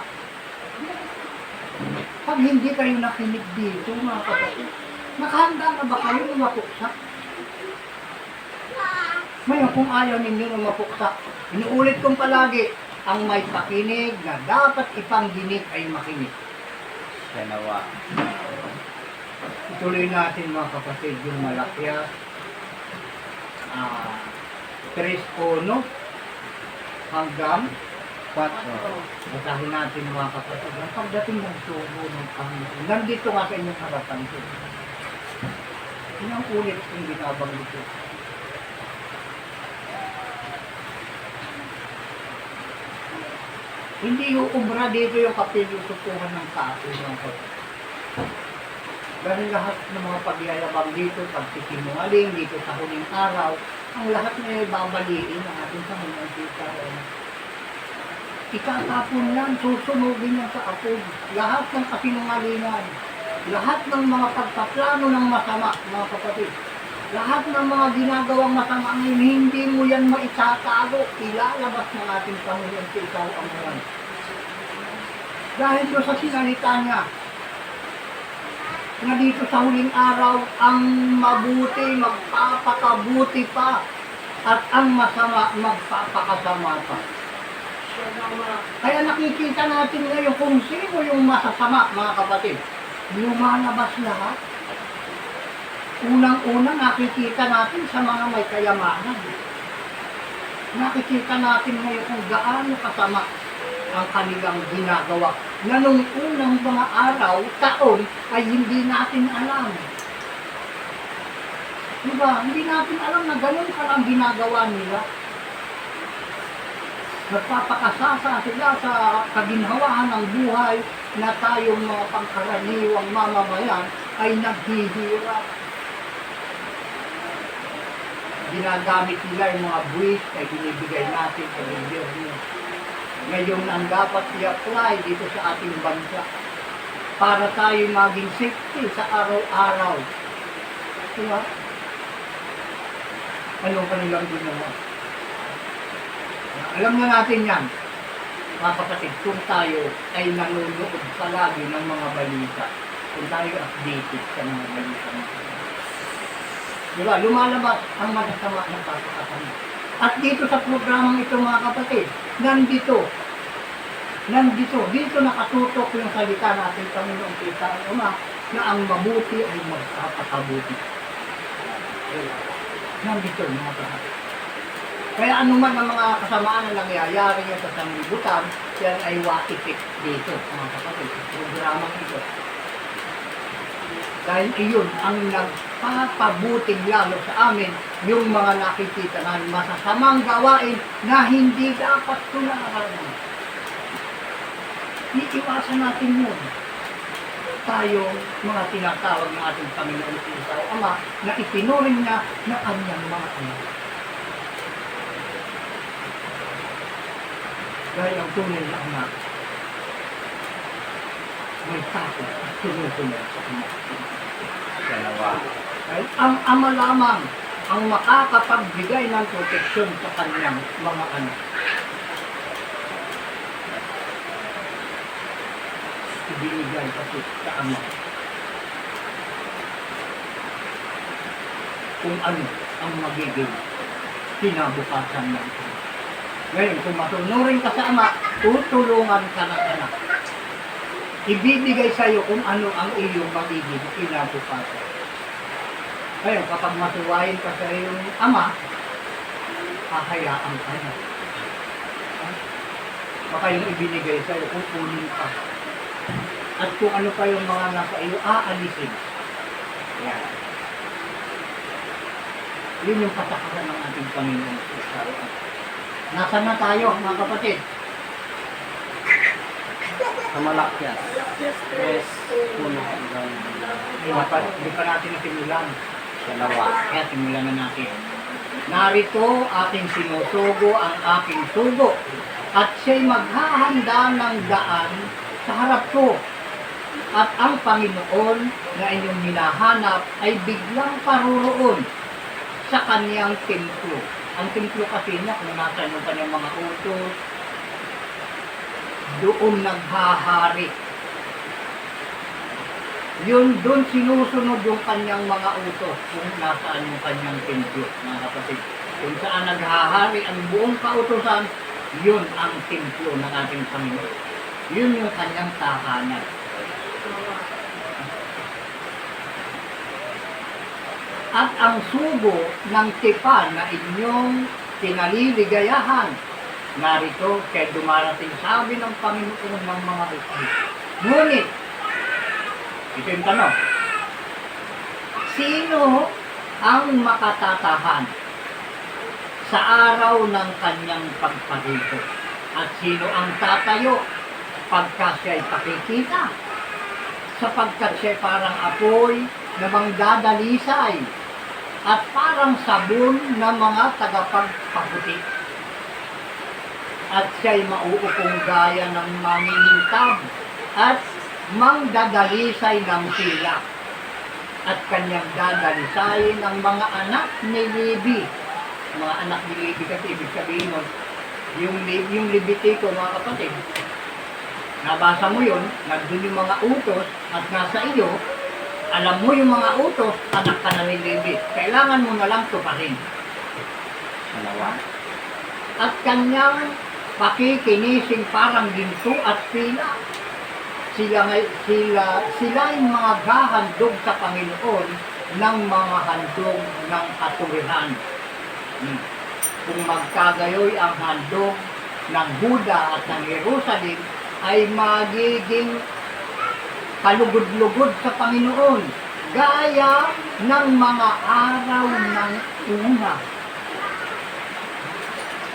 Pag hindi kayo nakinig dito mga kapatid, nakahanda na ba kayo na mapuksa? Ngayon, kung ayaw ninyo na mapuksa, inuulit kong palagi, ang may pakinig na dapat ipangdinig ay makinig. Siya nawa. Ituloy natin mga kapatid yung Malakias 3:1 hanggang 4. basahin natin mga kapatid. Ang pagdating ng sugo ng Panginoon, nandito nga sa inyong harapan ko. Ilang ulit yung binabanggit ko. Hindi yung umra dito yung kapilusupuhan ng tao mga kapatid. Dahil lahat ng mga pagyayabang dito, pagsisinungaling dito sa huling araw, ang lahat na babaliin ng ating Panginoon dito. Itatapon yan, susunugin yan sa apoy. Lahat ng kasinungalingan, lahat ng mga pagpaplano ng masama, mga kapatid, lahat ng mga ginagawang masama ngayon, hindi mo yan maitatago, ilalabas ng ating Panginoon sa ikaw ang mga. Dahil doon sa sinalita niya, na dito sa huling araw, ang mabuti magpapakabuti pa, at ang masama magpapakasama pa. Kaya nakikita natin ngayon kung sino yung masasama, mga kapatid. Lumalabas lahat. Unang-una nakikita natin sa mga may kayamanan. Nakikita natin ngayon kung gaano kasama ang kanilang ginagawa. Na nung unang mga araw, taon, ay hindi natin alam. Diba? Hindi natin alam na ganun palang ginagawa nila. Nagpapakasasa sila sa kaginhawahan ng buhay na tayong mga pangkaraniwang mamamayan ay naghihirap. Ginagamit nila yung mga buwis na binibigay natin sa gobyerno. Ngayon ang dapat i-apply dito sa ating bansa para tayo maging safety sa araw-araw. Diba? Anong kanilang ginawa? Alam na natin yan, mga kapatid, kung tayo ay nanonood palagi ng mga balita, kung tayo updated sa mga balita. Diba? Lumalabas ang masasama ng pagkakasama. At dito sa programang ito mga kapatid, dito nakatutok yung salita natin Panginoong kita ang Ama na ang mabuti ay magpapakabuti. Nandito mga kapatid. Kaya anuman ang mga kasamaan na nangyayari sa sanglibutan, yan ay wakitik dito mga kapatid. Programang ito. Dahil iyon ang nagpapabuting lalo sa amin yung mga nakikita na masasamang gawain na hindi dapat tularan. Iiwasan natin yun. Tayong mga tinatawag ng ating Panginoon sa Ama na itinuring niya na kanyang mga anak. Dahil ang tunay na anak may takot at sinusunod sa Ama. Dalawa. Dahil ang Ama lamang ang makakapagbigay ng proteksyon sa kanyang mga anak. Ibinigay kasi sa Ama kung ano ang magiging kinabukasan ng ito. Ngayon, kung masunurin ka sa Ama, tutulungan ka ng anak. Ibibigay sa iyo kung ano ang iyong magiging kinabukasan. Ngayon, kapag masuwayin ka sa iyong Ama, hahayaan ka na. Baka yung ibinigay sa iyo, kukunin ka. At kung ano pa yung mga nasa iyo, aalisin. Yan. Yun yung patakaran ng ating Panginoon sa araw. Nasaan na tayo, mga kapatid? Sa Malakias. 3:1 hanggang Hindi pa natin nasimulan. Dalawa. Kaya simulan na natin. Narito aking sinusugo ang aking sugo at siya'y maghahanda ng daan sa harap ko. At ang Panginoon na inyong hinahanap ay biglang paroroon sa kaniyang templo. Ang templo kasi niya, kung nasan yung kanyang mga utos, doon naghahari. Yun, doon sinusunod yung kanyang mga utos kung nasaan yung kanyang templo, mga kapatid. Kung saan naghahari ang buong kautusan, Yun ang templo ng ating Panginoon. Yun yung kanyang tahanan. At ang sugo ng tipan na inyong pinaliligayahan, narito kaya dumarating sabi ng Panginoon ng mga Israel. Ngunit, ito yung tanong, sino ang makatatahan sa araw ng kanyang pagparito? At sino ang tatayo pagka siya'y pakikita? Sapagkat siya'y parang apoy na mangdadalisay at parang sabon na mga tagapagpaputi. At siya'y mauupong gaya ng mangingintab at mangdadalisay ng sila. At kanyang dadalisayin ng mga anak ni Levi. Mga anak ni Levi kasi ibig sabihin nun, yung Levitico mga kapatid, nabasa mo yun, nandun yung mga utos at nasa iyo, alam mo yung mga utos, anak ka na ni Levi. Kailangan mo na lang tuparin. Dalawa. At kanyang pakikinising parang ginto at pila. Sila yung mga gahandog sa Panginoon ng mga handog ng katuwiran. Kung magkagayoy ang handog ng Huda at ng Jerusalem, ay magiging kalugod-lugod sa Panginoon, gaya ng mga araw ng una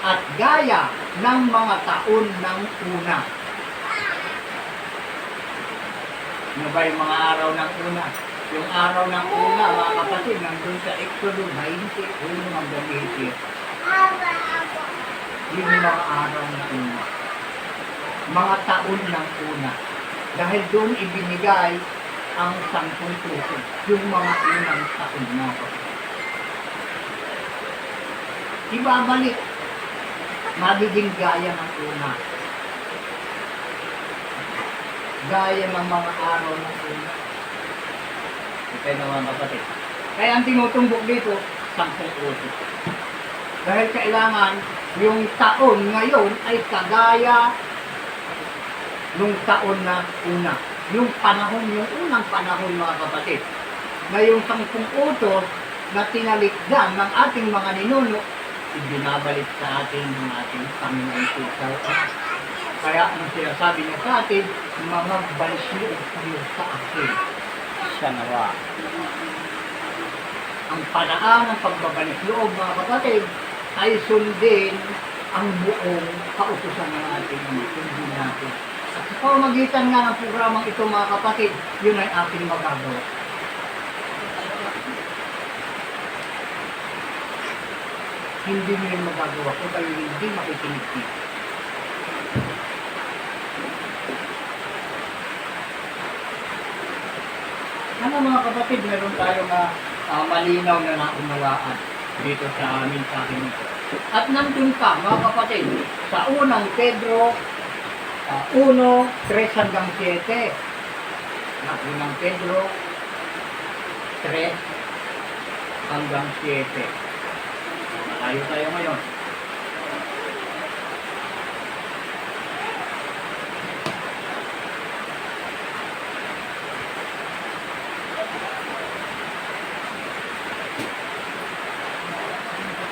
at gaya ng mga taon ng una. Ano ba yung mga araw ng una? Yung araw ng una, mga kapatid, nandun sa Exodo 20, hanggang 20. Yun yung mga araw ng una. Mga taon ng una. Dahil doon ibinigay ang 10 puso, yung mga unang taon na ito. Ibabalik, magiging gaya ng una. Gaya ng mga araw ng una. Ito naman kapatid. Kaya ang tinutumbok dito, 10 puso. Dahil kailangan yung taon ngayon ay kagaya nung taon na una. Yung panahon, yung unang panahon mga kapatid. Na yung 10 utos na tinalikdan ng ating mga ninuno, ibinabalik sa atin ng ating Panginoon Kristo. Kaya ang sinasabi niya sa atin, mga bansyo kayo sa akin. Siya nawa. Ang panaan ng pagbabalik loob mga kapatid ay sundin ang buong kautusan ng ating sundin natin. At sa pamamagitan nga ng programang ito mga kapatid, yun ay ating magagawa. Hindi nyo yung magagawa kung kayo hindi makikinig dito. Ano mga kapatid, meron tayong malinaw na naunawaan dito sa amin sa akin ito. At nandun pa mga kapatid, sa unang Pedro 1:3 hanggang 7. Na unang Pedro 3 hanggang 7. Tayo ngayon.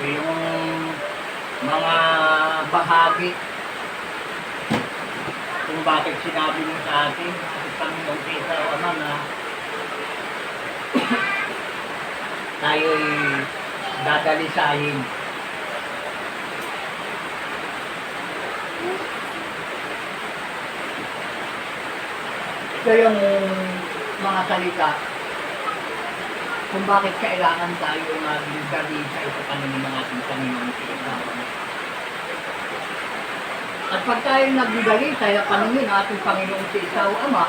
Yung mga bahagi kung bakit sinabi mo sa atin at Panginoon Kristo o Ama na tayo'y dadalisahin. Ito yung mga salita kung bakit kailangan tayo maging dalisa ito paningin ng ating Panginoon Kristo. At pag tayo nagdidalisa sa paningin ng ating Panginoon Kristo Ama,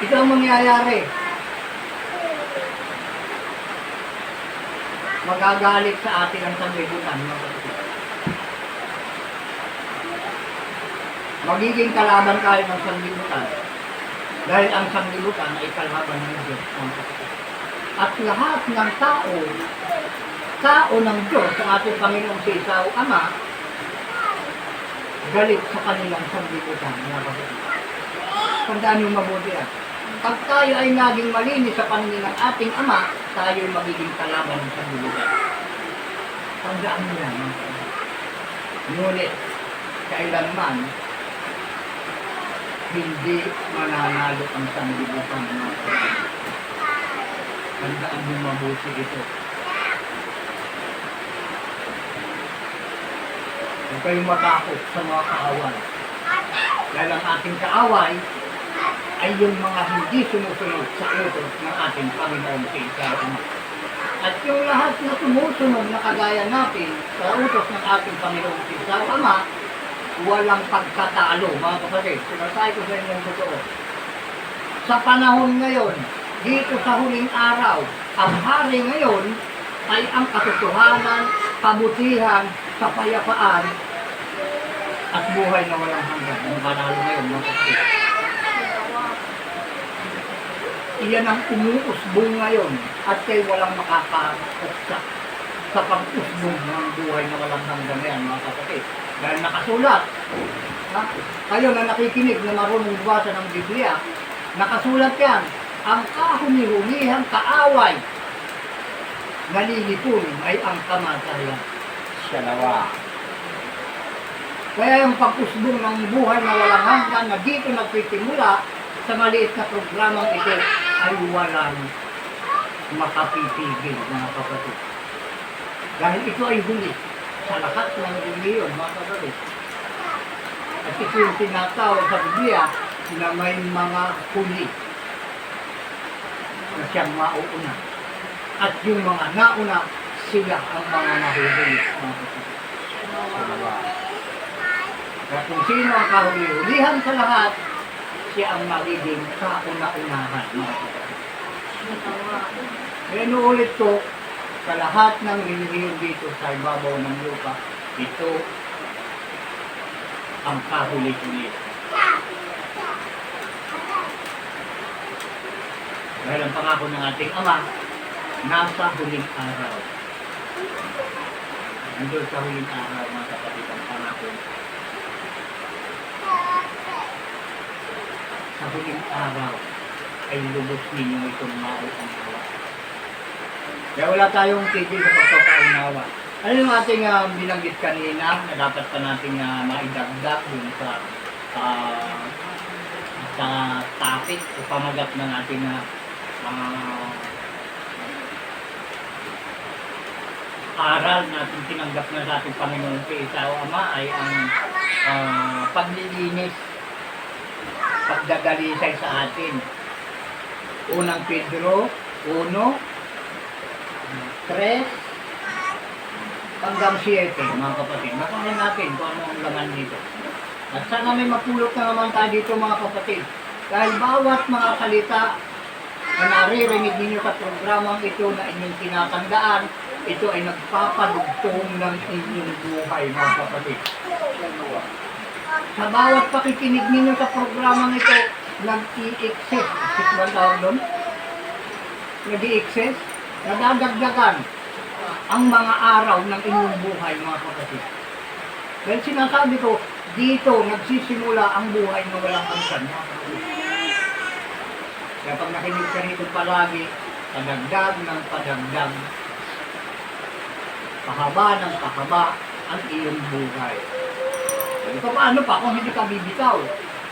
ito ang mangyayari. Magagalit sa atin ang sanglibutan. Magiging kalaban tayo ng sanglibutan. Dahil ang sanglibutan ay kalaban ng Diyos. At lahat ng tao tao ng Diyos, ang ating Panginoong si Isao Ama, galit sa kanilang sanlibutan. Mga kapatid. Tandaan niyo mabuti yan. Pag tayo ay naging malinis sa paningin ng ating Ama, tayo ay magiging kalaban ng sanlibutan. Tandaan niyo yan. Mga kapatid. Ngunit, kailanman, hindi mananalo ang sanlibutan. Mga kapatid. Tandaan niyo mabuti ito. Huwag kayong matakot sa mga kaaway. Dahil ang ating kaaway ay yung mga hindi sumusunod sa utos ng ating Panginoon si Isao. At yung lahat na sumusunod na kagaya natin sa utos ng ating Panginoon si Isao Ama, walang pagkatalo, mga kapatid. Sinasabi ko sa inyong totoo. Sa panahon ngayon, dito sa huling araw, ang hari ngayon ay ang katotohanan, kabutihan, kapayapaan, at buhay na walang hanggan. Ang panalo ngayon, mga kapatid. Iyan ang umuusbong ngayon at kay walang makakauksa sa pag-usbong ng buhay na walang hanggan yan, mga kapatid. Dahil nakasulat, ha? Kayo na nakikinig na marunong basa ng Biblia, nakasulat yan, ang kahumi-humihang kaaway nalilipon ay ang kamatayan. Siya nawa. Kaya yung pag-usbong ng buhay na walang hanggan na dito nagsisimula sa maliit na programang ito ay walang makapipigil, mga kapatid. Dahil ito ay huli sa lahat ng reliyon, mga kapatid. At ito yung tinatawag sa Biblia na may mga huli na siyang mauuna. At yung mga nauna, sila ang mga nahuhuli, mga kapatid. Siya nawa. Kaya kung sino ang kahuli-hulihan sa lahat, siya ang magiging kauna-unahan, mga kapatid. Kaya inuulit ko, sa lahat ng relihiyon dito sa ibabaw ng lupa, ito ang kahuli-huli. Dahil ang pangako ng ating Ama, nasa huling araw. Nandun sa huling araw, mga kapatid, ang pangako. Sa huling araw ay lubos ninyo itong mauunawa. Kaya wala tayong tigil sa pagpapaunawa. Ano yung ating binanggit kanina na dapat pa natin maidagdag dun sa topic o pamagat ng ating aral natin tinanggap na sa ating Panginoon si Isao Ama ay ang paglilinis, pagdadalisay sa atin. Unang Pedro 1, 3, hanggang 7, mga kapatid. Makunin natin kung ano ang laman dito. At sana may mapulot na naman tayo dito, mga kapatid. Dahil bawat mga salita na naririnig ninyo sa programang ito na inyong tinatandaan, ito ay nagpapadugtong ng inyong buhay, mga kapatid. Sa bawat pakikinig ninyo sa programang ito, nag-i-excess. Ba tawag doon? Nag-i-excess? Nadadagdagan ang mga araw ng inyong buhay, mga kapatid. Dahil sinasabi ko, dito nagsisimula ang buhay na walang hanggan, mga kapatid. Kaya pag nakinig ka rito palagi, padagdag ng padagdag, pahaba ng pahaba ang iyong buhay. Ito paano pa kung hindi ka bibitaw?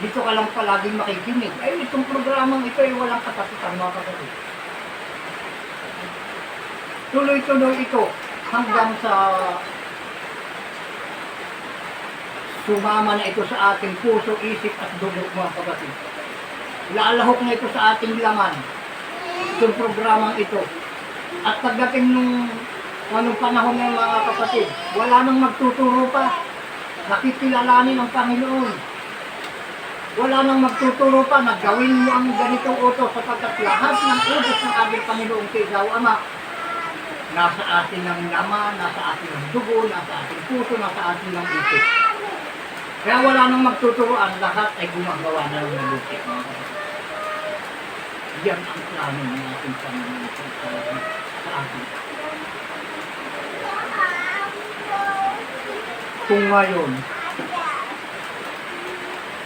Dito ka lang palaging makikinig. Ay, itong programang ito ay walang katapusan, mga kapatid. Tuloy-tuloy ito hanggang sa sumama na ito sa ating puso, isip at dugo, mga kapatid. Lalahok na ito sa ating laman, itong programang ito. At pagdating nung anong panahon ng mga kapatid, wala nang magtuturo pa. Nakikilalanin ang Panginoon. Wala nang magtuturo pa na gawin mo ang ganitong utos sapagkat lahat ng utos ng ating Panginoong si Isao Ama nasa atin ng laman, nasa atin ng dugo, nasa ating puso, nasa atin ng isip. Kaya wala nang magtuturoan, lahat ay gumagawa na ng mabuti. Yan ang plano ng ating Panginoon sa atin. Kung ngayon,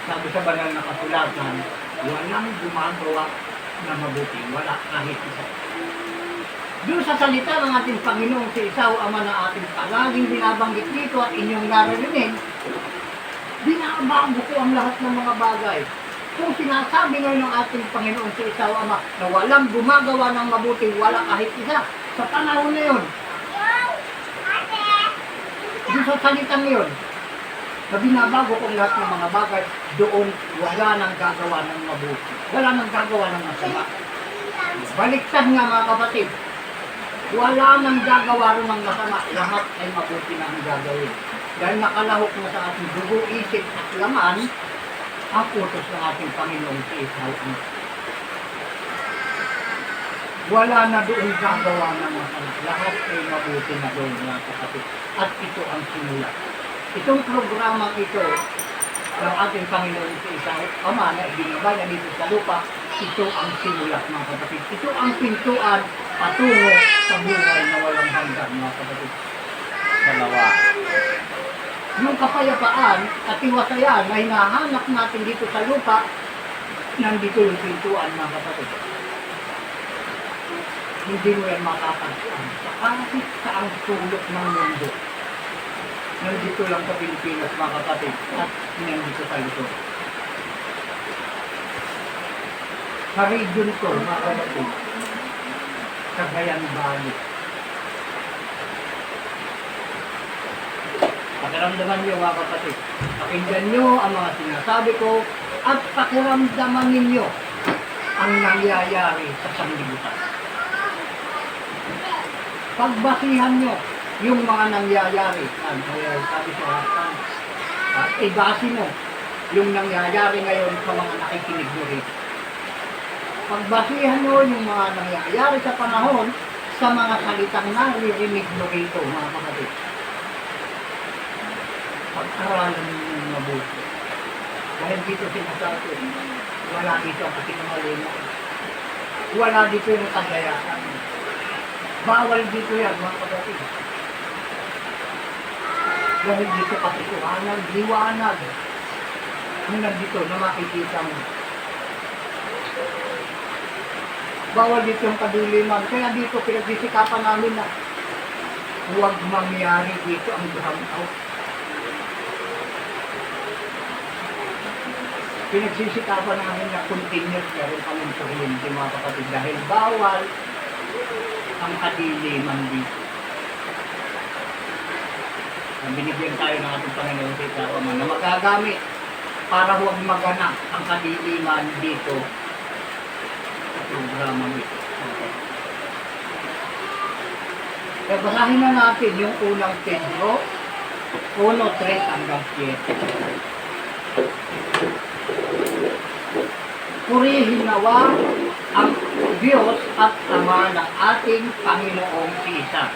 sabi sa banal na kasulatan, walang gumagawa na mabuti, wala kahit isa. Doon sa salita ng ating Panginoong si Isaw, Ama na ating palaging binabanggit dito at inyong naririnig, binabago ko ang lahat ng mga bagay. Kung sinasabi ngayon ng ating Panginoon si Isaw, Ama, na walang gumagawa ng mabuti, wala kahit isa, sa panahon na yun, doon sa salitang yun, na binabago ko ang lahat ng mga bagay, doon wala nang gagawa ng mabuti. Wala nang gagawa ng masama. Baliktad nga mga kapatid, wala nang gagawa rin ng masama, lahat ay mabuti na ang gagawin. Dahil nakalahok na sa ating dugo, isip at laman, ang utos ng ating Panginoong si Isaw. Wala na doon gagawa ng masama. Lahat ay mabuti na doon mga kapatid. At ito ang simula. Itong programang ito ng ating Panginoon si Isaw, Ama na ibinabay na dito sa lupa, ito ang simula mga kapatid. Ito ang pintuan patungo sa buhay na walang hanggan mga kapatid. Dalawa. Yung kapayapaan at tiwasayan na hinahanap natin dito sa lupa, nandito yung pintuan mga kapatid. Hindi mo yan makakasuan sa kahit saang sulok ng mundo. Nandito lang sa Pilipinas mga kapatid at nandito sa Luzon. Sa region ko mga kapatid, Cagayan Valley. Pakiramdaman niyo mga kapatid. Pakinggan niyo ang mga sinasabi ko at pakiramdaman ninyo ang nangyayari sa sanglibutan. Pagbasihan niyo yung mga nangyayari. Sabi sa harapan. Ibasi mo yung nangyayari ngayon sa mga nakikinig mo rito. Pagbasihan mo yung mga nangyayari sa panahon sa mga salitang naririnig mo rito mga kapatid. Pag-aralan mo yung mabuti. Dahil dito sinasabi, wala dito ang kasinungalingan. Wala dito yung kagayasan. Bawal dito yan mga kapatid. Dahil dito katotohanan, liwanag. Yung nandito na makikita mo. Bawal dito yung kadiliman. Kaya dito pinagsisikapan namin na huwag mangyari dito ang drown out. Pinagsisikapan namin na continuous meron kaming kuryente mga kapatid dahil bawal ang kadiliman dito. Binigyan tayo ng ating Panginoon sa Isaw, Ama na magagamit para huwag maganap ang kadiliman dito sa programang ito. Kaya basahin na natin yung unang Pedro 1:3 hanggang 7. Purihin nawa ang Diyos at Ama ng ating Panginoong si Isa,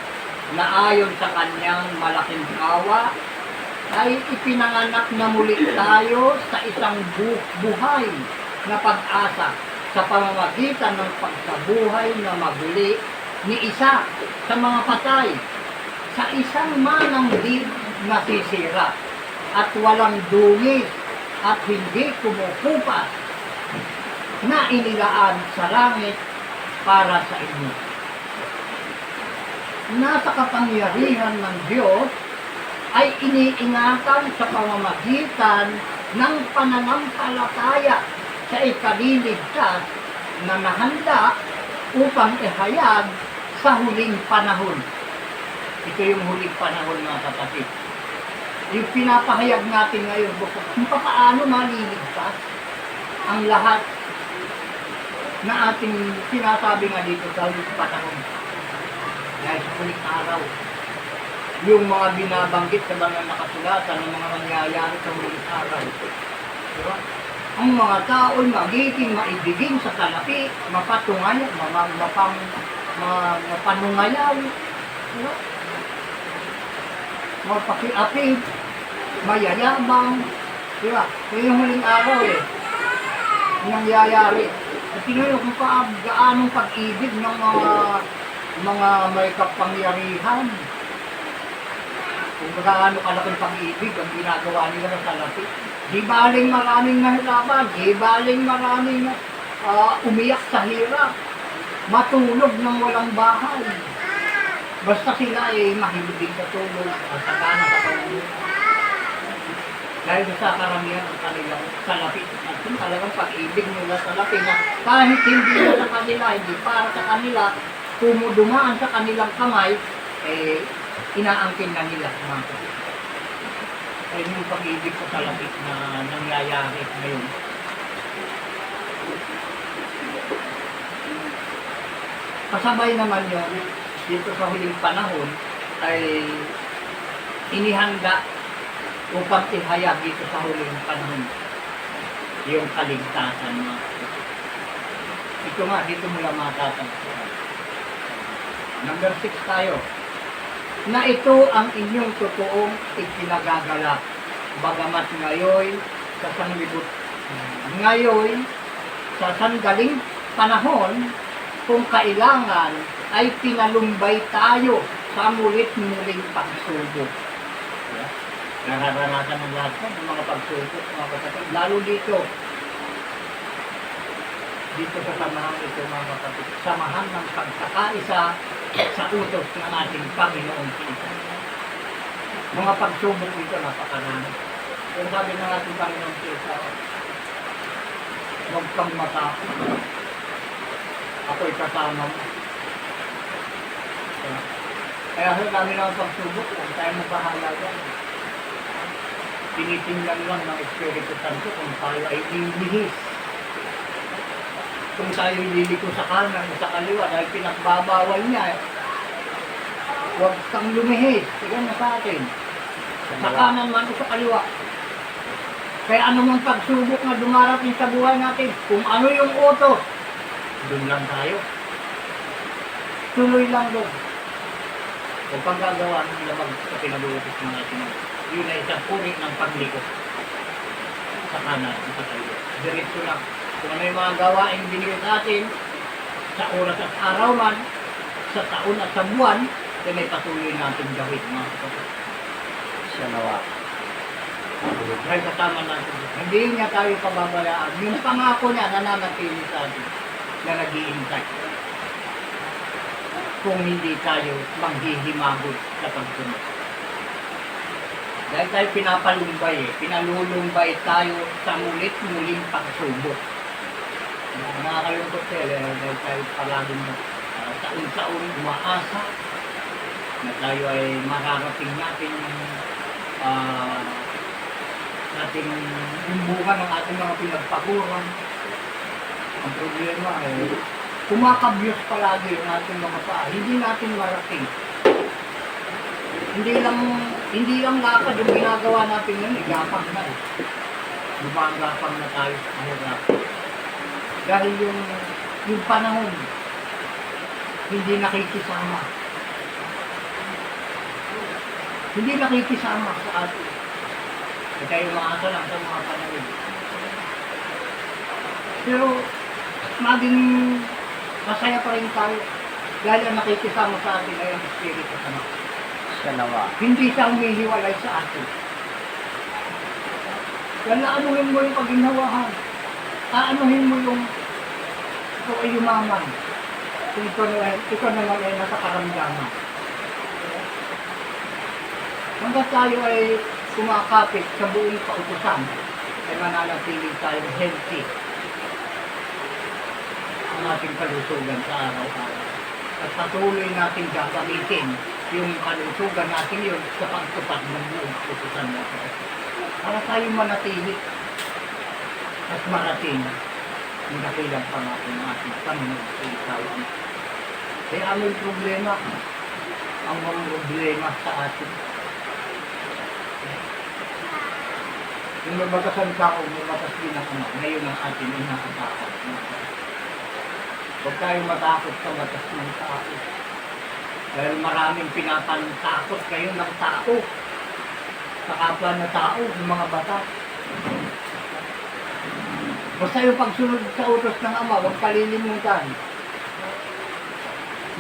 na ayon sa kanyang malaking awa ay ipinanganak na muli tayo sa isang buhay na pag-asa sa pamamagitan ng pagkabuhay na maguli ni isa sa mga patay, sa isang manang di nasisira at walang dungis at hindi kumukupas na inilaan sa langit para sa inyo. Nasa kapangyarihan ng Diyos ay iniingatan sa pamamagitan ng pananampalataya sa ikaliligtas na nahanda upang ihayag sa huling panahon. Ito yung huling panahon mga kapatid. Yung pinapahayag natin ngayon, kung paano maliligtas ang lahat na ating sinasabi nga dito sa huling panahon. Dahil sa huling araw, yung mga binabanggit sa banal na kasulatan ng mga nangyayari sa huling araw. Diba? Ang mga tao magiging maibigin sa salapi, mapatungayaw, mapanungayaw, diba? Mapakiapig, mayayabang, diba? Ito yung huling araw nangyayari. At tingnan kung gaanong pag-ibig ng mga may kapangyarihan. Kung gaano kalaking pag-ibig ang ginagawa nila sa salapi. Di baling maraming nahirapan, di baling maraming umiyak sa hirap, matulog ng walang bahay. Basta sila ay mahilig din sa tulog at saka na sa pangunguna. Dahil sa karamihan ng kanilang salapi. At yung talagang pag-ibig nila sa salapi na kahit hindi na sa kanila, hindi para sa kanila, kumudumaan sa kanilang kamay, inaangkin na nila mga kapatid. Ayun yung pag-ibig sa salapi na nangyayari ngayon. Kasabay naman yun, dito sa huling panahon, ay inihanda upang ihayag dito sa huling panahon yung kaligtasan mga kapatid. Ito nga, dito mo lang matatagpuan. Number 6 tayo. Na ito ang inyong totoong ikinagagalak. Bagamat ngayon sa sanglibot. Ngayon, sa sandaling panahon, kung kailangan ay pinalumbay tayo sa mulit-muling pagsubok. Nararanasan ng lahat ng mga pagsubok, mga kapatid. Lalo dito sa samahan ito mga kapatid. Samahan ng pagkakaisa sa utos ng ating Panginoong Kristo. Mga pagsubok dito napakarami. Kung sabi ng ating Panginoong Kristo, huwag kang matakot. Ako'y kasama mo. Kaya sa dami ng pagsubok, huwag tayo mabahala dyan. Tinitingnan lang ng Espiritu Santo kung tayo ay lilihis. Kung tayo liliko sa kanan o sa kaliwa dahil pinagbabawal niya, huwag kang lumihis. Tignan na sa atin. Sa kanan man o sa kaliwa. Kaya anumang pagsubok na dumarating sa buhay natin, kung ano yung utos, doon lang tayo. Tuloy lang doon. Kung pang gagawa ng labag sa pinabuutos ng ating yun ay isang puri ng pagliko sa kanan o sa kaliwa. Diretso lang. Kung ano yung mga gawain binigay sa atin, sa oras at araw man, sa taon at sa buwan, yan ay patuloy natin gawin mga kapatid. Siya nawa. Dahil kasama natin. Hindi niya tayo pababayaan. Yung pangako niya nananatili sa atin na nag-iintay. Kung hindi tayo manghihimagod sa pagsunod. Dahil tayo pinapalumbay pinalulumbay tayo sa mulit-muling pagsubok. Nakakalungkot sila dahil tayo palaging taon-taon umaasa na tayo ay mararating natin nating bumbungan ng ating mga pinagpaguran. Ang problema ay kumakabyos palagi yung ating mga paa. Hindi natin marating. Hindi lang lakad yung ginagawa natin yun, igapang na eh. Gumagapang na tayo sa hirap. Dahil yung panahon, hindi nakikisama. Hindi nakikisama sa atin. Kaya tayo maasa lang sa mga panahon. Pero, maging masaya pa rin tayo. Dahil ang nakikisama sa atin ay ang Espiritu Santo. Siya nawa. Hindi siya humihiwalay sa atin. Kaya anuhin mo yung paginawahan. Aanuhin mo yung ikaw ay yumaman. Kung ikaw naman ay nasa karamdaman. Hanggang tayo ay kumakapit sa buong kautusan, ay mananatili tayo healthy ang ating kalusugan sa araw-araw. At patuloy natin gagamitin yung kalusugan natin yun sa pagtupad ng buong kautusan natin. Para tayo manatili at marating ang dakilang pangako ng ating Panginoon sa ikawan. Kaya ang problema, ang mga problema sa atin. Yung mabagas ang tao, mabagas din ang anak. Ngayon ang atin inaatakot. Huwag tayo matakot sa batas ng tao. Dahil maraming pinapantakot kayo ng tao. Sa kapwa na tao, ng mga batas. Basta yung pagsunod sa utos ng Ama, huwag kalilimutan.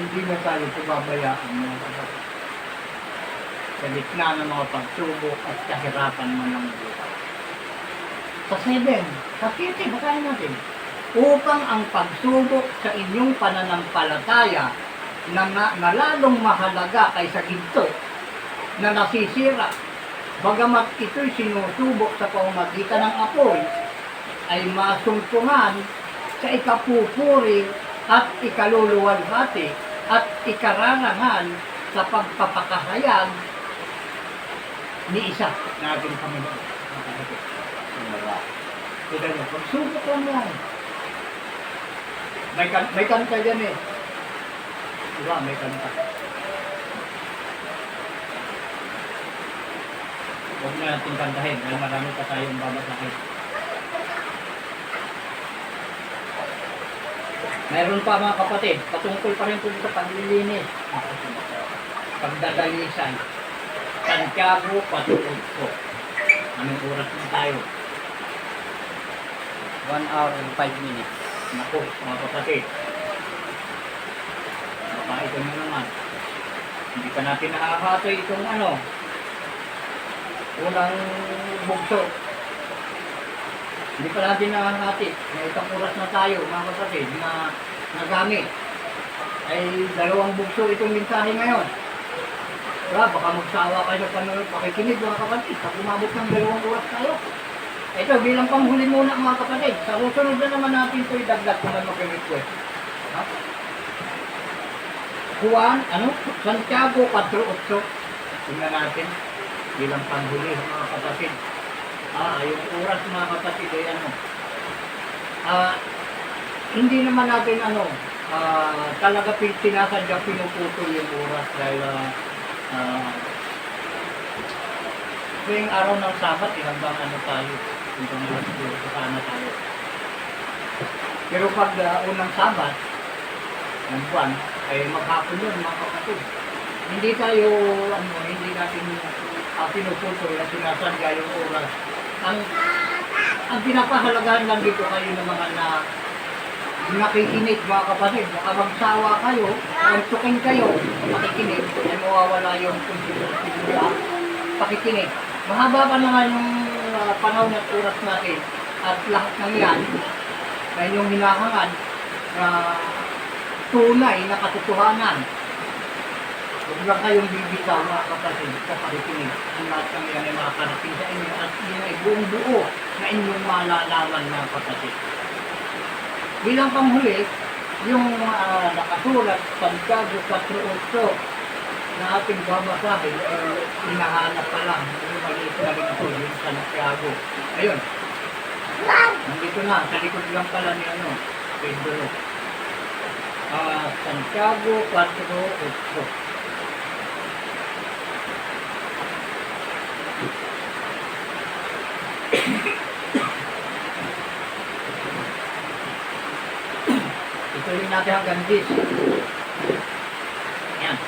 Hindi na tayo pababayaan mga kapatid. sa gitna ng mga pagsubok at kahirapan mo ng buhay. Sa 7, sa 7, basahin natin. Upang ang pagsubok sa inyong pananampalataya na lalong mahalaga kaysa ginto na nasisira, bagamat ito'y sinusubok sa pamamagitan ng apoy, ay masungtungan sa ikapupuri at ikaluluwalhati at ikararangan sa pagpapakahayag ni isa na ating Panginoon. Sinawa. Kita niyo, pagsubok lang yan. May kanta dyan eh. Diba, may kanta. Huwag na natin kantahin dahil marami pa tayong babasahin. Mayroon pa mga kapatid, patungkol pa rin po sa paglilinis. Pagdadalisay. Santiago 4:8. Anong oras na tayo? 1 hour and 5 minutes. Naku, mga kapatid. Baka ito na naman. Hindi pa natin nakakatoy itong unang bugso. Hindi pa natin nakakati. May isang oras na tayo, mga kapatid, na nagamit. Ay 2 bugso itong mensahe ngayon. Diba, baka magsawa kayo sa pakikinig, mga kapatid. Pag umabot ng 2 oras tayo. Ito, bilang panghuli muna, mga kapatid. Sa susunod na naman natin ito idagdag kung ano mag-request. Ha? Juan, Santiago 4:8. Tingnan natin. Bilang panghuli, mga kapatid. Yung oras, mga kapatid, ay hindi naman natin talaga sinasadya pinuputol yung oras dahil ngayong araw ng Sabat, hanggang tayo, hanggang alas 2 sana tayo. Pero pag unang Sabat, ng buwan, ay maghapon yun, mga kapatid. Hindi tayo, hindi natin pinuputol na sinasadya yung oras. Ang pinapahalagahan lang dito kayo ng mga nakikinig, mga kapatid. Baka magsawa kayo, magsukin kayo, makikinig, ay mawawala yung pakikinig. Mahaba pa naman yung panahon at oras natin at lahat ng yan na inyong hinahangad na tunay na katotohanan. Huwag lang kayong bibitaw, mga kapatid, sa pakikinig. Ang lahat ng yan ay makakarating sa inyo at yun ay buong buo na inyong malalaman, mga kapatid. Bilang panghuli, yung nakasulat sa Santiago 4:8 na ating babasahin ay hinahanap pa lang. Yung maliit na rin ito, yung Santiago. Ayun. Nandito na, sa likod lang pala ni Pedro. Santiago 4:8. Ituloy natin hanggang 10. Ayan.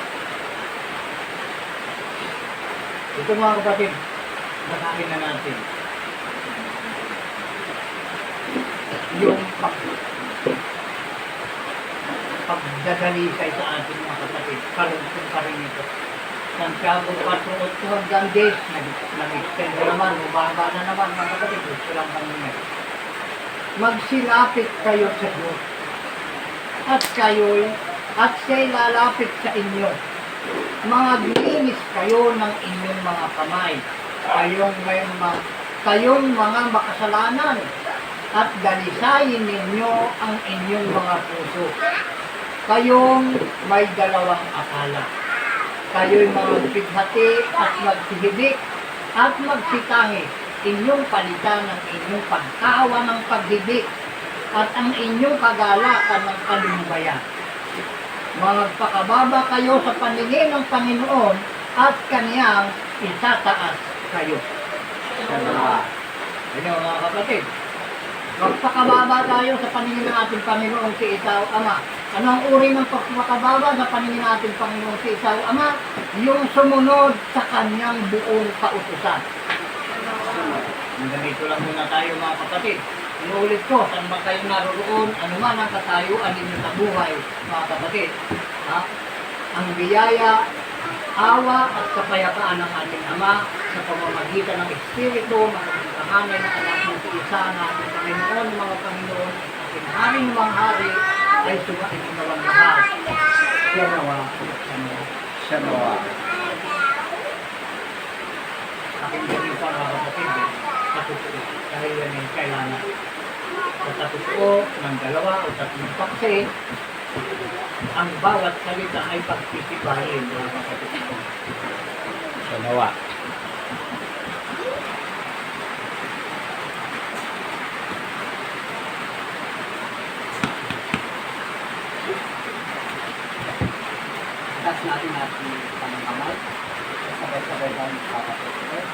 Ito, mga kapatid, basahin na natin. Yung pagdadalisay sa ating mga kapatid. Kalungkot pa rin ito. Santiago 4:8 hanggang 10. Nag-extend na naman, mababa na naman, mga kapatid. Gusto lang kami ngayon. Magsilapit kayo sa Diyos. At siya'y lalapit sa inyo. Maglinis kayo ng inyong mga kamay. Kayong mga makasalanan. At dalisayin ninyo ang inyong mga puso. Kayong may dalawang akala. Kayo'y magpighati at magsihibik at magsitangi. Inyong palitan ng inyong pagkawa ng paghibik at ang inyong kagalakan ng kalubayan. Magpakababa kayo sa paningin ng Panginoon at Kaniyang itataas kayo. Ano, mga kapatid? Magpakababa tayo sa paningin ng ating Panginoong si Isaw Ama. Ano ang uri ng pagpakababa sa paningin ng ating Panginoong si Isaw Ama? Yung sumunod sa Kanyang buong kautusan. Ganito lang muna tayo, mga kapatid. Inuulit ko, saan ba kayo naroon, anuman ang katayuan ninyo sa buhay, mga kapatid. Ang biyaya awa at kapayapaan ng ating Ama sa pamamagitan ng Espiritu, makakakahanay ng anak ng isa na ating Panginoon, mga Panginoon, ating Hari ng mga Hari, ay sumain ng nawang lahat. Siya nawa. Siya nawa. Aking galing pa mga kapatid, sa totoo, dahil yan yung kailangan. Sa totoo ng dalawa o tatlong paksi, ang bawat salita ay pagtitibayin mga kapatid. Siya nawa. Taas natin ating pangkamay. Sabay-sabay tayo magpapatuloy.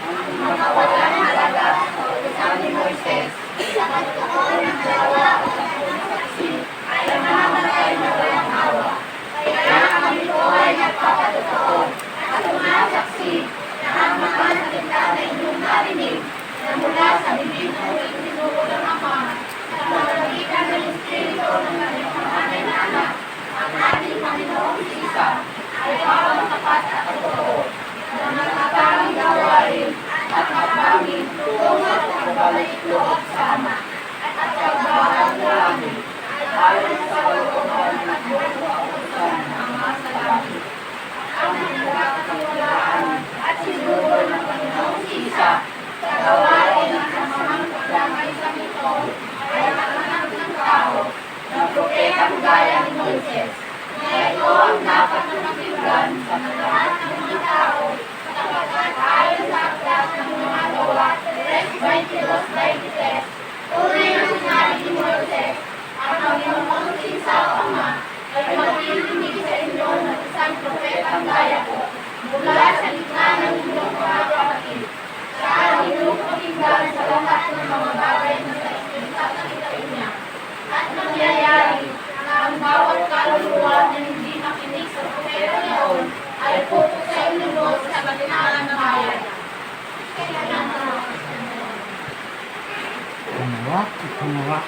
Ang mga wala ng alagas na utusan ni Moises, sa pagtuon ng dalawa o tatlong saksi, ay mamamatay na walang hawa. Kaya kami po ay nagpapatotoo at sumasaksi na ang mga salita na inyong narinig na mula sa bibig ng itinuro ng Ama sa pamamagitan ng Espiritu ng kanyang panganay na anak, ang ating Panginoong Isa, ay bawang tapat at totoo, na nagtatamang gawain at magbangin tungo sa pagbalik loob sa Ama, at pagbahal sa langit, ayon sa kalooban at buong kautusan ng mga salamin. Ang nagkakatiwalaan at sinuro ng Panginoong Isa, sa gawain at sa mga pagdamay sa ito, ay nakanak ng tao, na propetang gaya ni Moises, na ito ang dapat na pakinggan sa lahat ng mga tao, sapagkat ayon sa aklat ng mga gawa, 3:22-23, tunay na sinabi ni Moises, ang Panginoong Isa o Ama, ay maghihiling sa inyo ng isang propetang gaya ko, mula sa gitna ng inyong mga kapatid. Siya ang inyong pakinggan sa lahat ng mga bagay na sa inyong niya. At nangyayari na ang bawat kaluluwa na hindi makinig sa propeta noon ay pupok sa inulog sa katinaan ng bayan. Nawa.